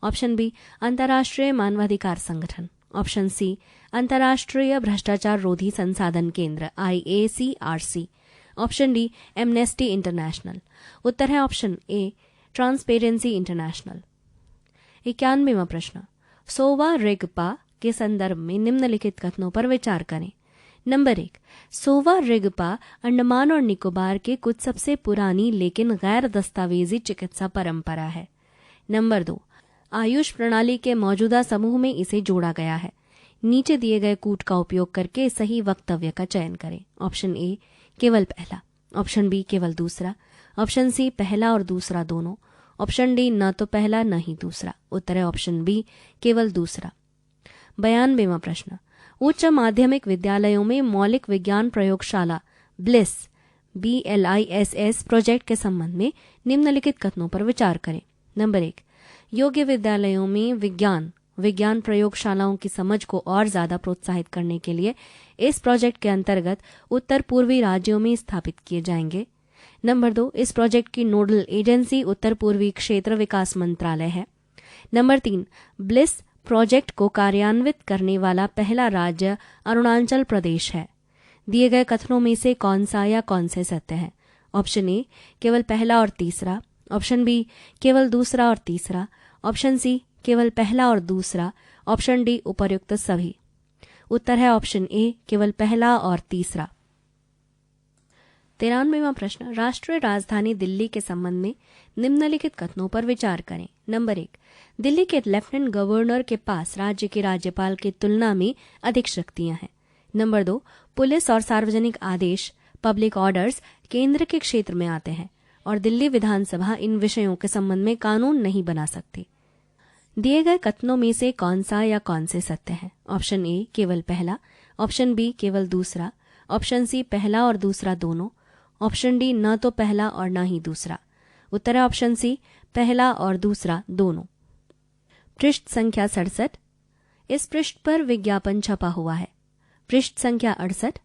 S1: option B अंतर्राष्ट्रीय मानवाधिकार संगठन, ऑप्शन सी अंतर्राष्ट्रीय भ्रष्टाचार रोधी संसाधन केंद्र IACRC, option D Amnesty International. उत्तर है ऑप्शन ए ट्रांसपेरेंसी इंटरनेशनल। 91वां प्रश्न, सोवा रिगपा के संदर्भ में निम्नलिखित कथनों पर विचार करें। नंबर 1, सोवा रिगपा अंडमान और निकोबार के कुछ सबसे पुरानी लेकिन गैर दस्तावेजी चिकित्सा परंपरा है। नंबर 2, आयुष प्रणाली के मौजूदा समूह में इसे जोड़ा गया है। नीचे दिए गए कूट का उपयोग करके सही वक्तव्य का चयन करें। ऑप्शन ए केवल पहला, ऑप्शन बी केवल दूसरा, ऑप्शन सी पहला और दूसरा दोनों, ऑप्शन डी न तो पहला न ही दूसरा। उत्तर है ऑप्शन बी केवल दूसरा। 92वां प्रश्न, उच्च माध्यमिक विद्यालयों में मौलिक विज्ञान प्रयोगशाला BLISS प्रोजेक्ट के संबंध में निम्नलिखित कथनों पर विचार करें। नंबर 1, योग्य विद्यालयों में विज्ञान प्रयोगशालाओं की समझ को और ज्यादा प्रोत्साहित करने के लिए इस प्रोजेक्ट के अंतर्गत उत्तर पूर्वी राज्यों में स्थापित किए जाएंगे। नंबर 2, इस प्रोजेक्ट की नोडल एजेंसी उत्तर पूर्वी क्षेत्र विकास मंत्रालय है। नंबर 3, ब्लिस प्रोजेक्ट को कार्यान्वित करने वाला पहला राज्य अरुणाचल प्रदेश है। दिए गए कथनों में से कौन सा या कौन से सत्य है? ऑप्शन ए केवल पहला और तीसरा, ऑप्शन बी केवल दूसरा और तीसरा, ऑप्शन सी केवल पहला और दूसरा, ऑप्शन डी उपर्युक्त सभी। उत्तर है ऑप्शन ए केवल पहला और तीसरा। 93वां प्रश्न, राष्ट्रीय राजधानी दिल्ली के संबंध में निम्नलिखित कथनों पर विचार करें। नंबर 1, दिल्ली के लेफ्टिनेंट गवर्नर के पास राज्य के राज्यपाल की तुलना में अधिक शक्तियां हैं। नंबर 2, पुलिस और सार्वजनिक आदेश पब्लिक ऑर्डर्स केंद्र के क्षेत्र में आते हैं और दिल्ली विधानसभा इन विषयों के संबंध में कानून नहीं बना सकती। दिए गए कथनों में से कौन सा या कौन से सत्य है? ऑप्शन ए केवल पहला, ऑप्शन बी केवल दूसरा, ऑप्शन सी पहला और दूसरा दोनों, ऑप्शन डी न तो पहला और न ही दूसरा। उत्तर है ऑप्शन सी पहला और दूसरा दोनों। पृष्ठ संख्या 67, इस पृष्ठ पर विज्ञापन छपा हुआ है। पृष्ठ संख्या 68।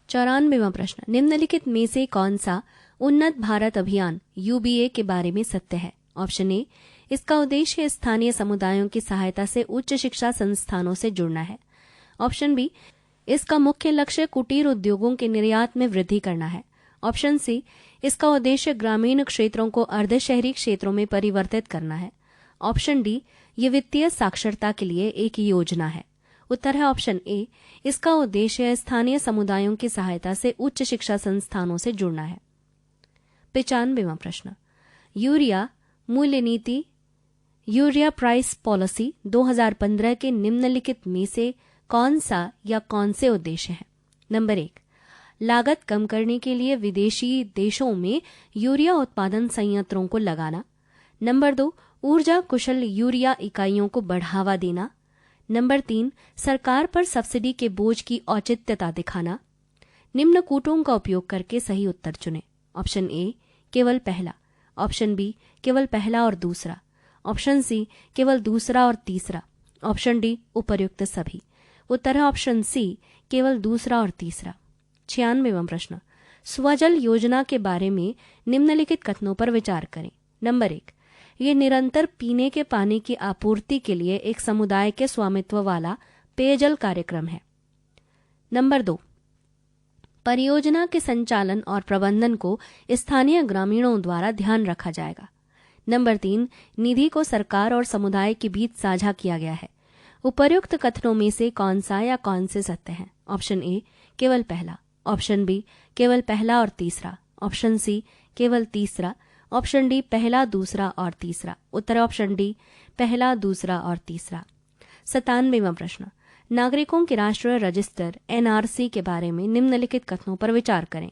S1: 94वां प्रश्न, निम्नलिखित में से कौन सा उन्नत भारत अभियान UBA के बारे में सत्य है? ऑप्शन ए, इसका उद्देश्य स्थानीय समुदायों की सहायता से उच्च शिक्षा संस्थानों से जुड़ना है। ऑप्शन बी, इसका मुख्य लक्ष्य कुटीर उद्योगों के निर्यात में वृद्धि करना है। ऑप्शन सी, इसका उद्देश्य ग्रामीण क्षेत्रों को अर्ध शहरी क्षेत्रों में परिवर्तित करना है। ऑप्शन डी, ये वित्तीय साक्षरता के लिए एक योजना है। उत्तर है ऑप्शन ए, इसका उद्देश्य स्थानीय समुदायों की सहायता से उच्च शिक्षा संस्थानों से जुड़ना है। 95वां प्रश्न, यूरिया मूल्य नीति यूरिया प्राइस पॉलिसी 2015 के निम्नलिखित में से कौन सा या कौन से उद्देश्य हैं? नंबर 1, लागत कम करने के लिए विदेशी देशों में यूरिया उत्पादन संयंत्रों को लगाना। नंबर 2, ऊर्जा कुशल यूरिया इकाइयों को बढ़ावा देना। नंबर 3, सरकार पर सब्सिडी के बोझ की औचित्यता दिखाना। निम्न कूटों का उपयोग करके सही उत्तर चुनें। ऑप्शन ए, केवल पहला। ऑप्शन बी, केवल पहला और दूसरा। ऑप्शन सी, केवल दूसरा और तीसरा। ऑप्शन डी, उपर्युक्त सभी। उत्तर है ऑप्शन सी, केवल दूसरा और तीसरा। 96वां प्रश्न, स्वजल योजना के बारे में निम्नलिखित कथनों पर विचार करें। नंबर 1, ये निरंतर पीने के पानी की आपूर्ति के लिए एक समुदाय के स्वामित्व वाला पेयजल कार्यक्रम है। नंबर 2, परियोजना के संचालन और प्रबंधन को स्थानीय ग्रामीणों द्वारा ध्यान रखा जाएगा। नंबर 3, निधि को सरकार और समुदाय के बीच साझा किया गया है। उपर्युक्त कथनों में से कौन सा या कौन से सत्य हैं? ऑप्शन ए, केवल पहला। ऑप्शन बी, केवल पहला और तीसरा। ऑप्शन सी, केवल तीसरा। ऑप्शन डी, पहला, दूसरा और तीसरा। उत्तर ऑप्शन डी, पहला, दूसरा और तीसरा। 97वां प्रश्न, नागरिकों के राष्ट्रीय रजिस्टर एनआरसी के बारे में निम्नलिखित कथनों पर विचार करें।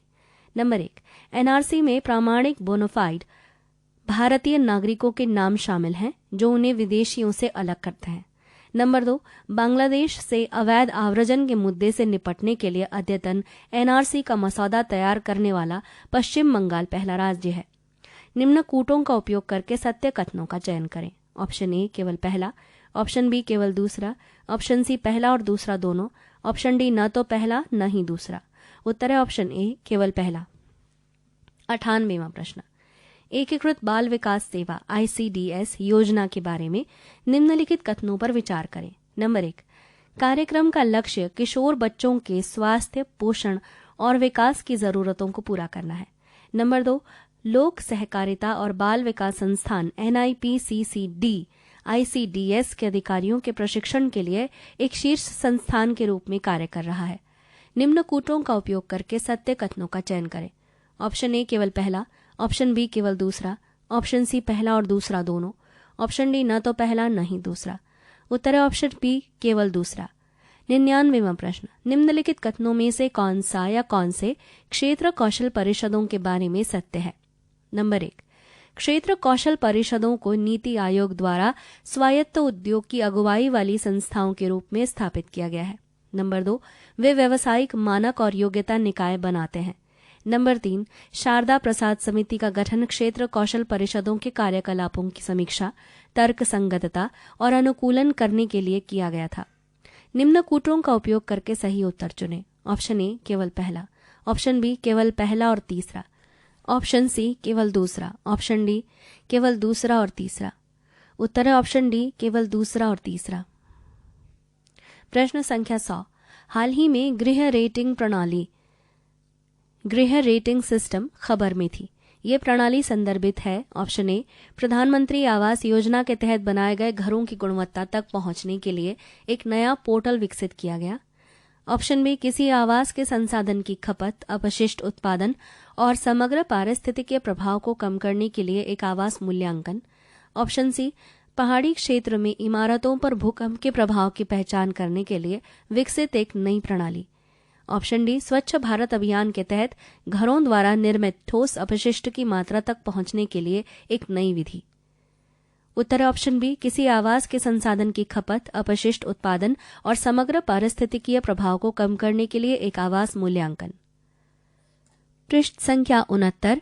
S1: नंबर 1, एनआरसी में प्रामाणिक बोनाफाइड भारतीय नागरिकों के नाम शामिल हैं जो उन्हें विदेशियों से अलग करते हैं। नंबर 2, बांग्लादेश से अवैध आव्रजन के मुद्दे से निपटने के लिए अद्यतन एनआरसी का मसौदा तैयार करने वाला पश्चिम बंगाल पहला राज्य है। निम्न कूटों का उपयोग करके सत्य कथनों का चयन करें। ऑप्शन ए, केवल पहला। ऑप्शन बी, केवल दूसरा। ऑप्शन सी, पहला और दूसरा दोनों। ऑप्शन डी, न तो पहला न ही दूसरा। उत्तर है ऑप्शन ए, केवल पहला। 98वां प्रश्न, एकीकृत बाल विकास सेवा ICDS योजना के बारे में निम्नलिखित कथनों पर विचार करें। नंबर 1, कार्यक्रम का लक्ष्य किशोर बच्चों के स्वास्थ्य, पोषण और विकास की जरूरतों को पूरा करना है। नंबर 2, लोक सहकारिता और बाल विकास संस्थान NIPCCD ICDS के अधिकारियों के प्रशिक्षण के लिए एक शीर्ष संस्थान के रूप में कार्य कर रहा है। निम्न कूटों का उपयोग करके सत्य कथनों का चयन करें। ऑप्शन ए, केवल पहला। ऑप्शन बी, केवल दूसरा। ऑप्शन सी, पहला और दूसरा दोनों। ऑप्शन डी, न तो पहला न ही दूसरा। उत्तर है ऑप्शन बी, केवल दूसरा। 99वां प्रश्न, निम्नलिखित कथनों में से कौन सा या कौन से क्षेत्र कौशल परिषदों के बारे में सत्य है? नंबर 1, क्षेत्र कौशल परिषदों को नीति आयोग द्वारा स्वायत्त उद्योग की अगुवाई वाली संस्थाओं के रूप में स्थापित किया गया है। नंबर 2, वे व्यावसायिक मानक और योग्यता निकाय बनाते हैं। नंबर 3, शारदा प्रसाद समिति का गठन क्षेत्र कौशल परिषदों के कार्यकलापों की समीक्षा, तर्क संगतता और अनुकूलन करने के लिए किया गया था। निम्न कूटों का उपयोग करके सही उत्तर चुनें। ऑप्शन ए, केवल पहला। ऑप्शन बी, केवल पहला और तीसरा। ऑप्शन सी, केवल दूसरा। ऑप्शन डी, केवल दूसरा और तीसरा। उत्तर है ऑप्शन डी, केवल दूसरा और तीसरा। प्रश्न संख्या 100, हाल ही में गृह रेटिंग सिस्टम खबर में थी। ये प्रणाली संदर्भित है। ऑप्शन ए, प्रधानमंत्री आवास योजना के तहत बनाए गए घरों की गुणवत्ता तक पहुंचने के लिए एक नया पोर्टल विकसित किया गया। ऑप्शन बी, किसी आवास के संसाधन की खपत, अपशिष्ट उत्पादन और समग्र पारिस्थितिकीय प्रभाव को कम करने के लिए एक आवास मूल्यांकन। ऑप्शन सी, पहाड़ी क्षेत्र में इमारतों पर भूकंप के प्रभाव की पहचान करने के लिए विकसित एक नई प्रणाली। ऑप्शन डी, स्वच्छ भारत अभियान के तहत घरों द्वारा निर्मित ठोस अपशिष्ट की मात्रा तक पहुंचने के लिए एक नई विधि। उत्तर ऑप्शन बी, किसी आवास के संसाधन की खपत, अपशिष्ट उत्पादन और समग्र पारिस्थितिकीय प्रभाव को कम करने के लिए एक आवास मूल्यांकन। पृष्ठ संख्या 69,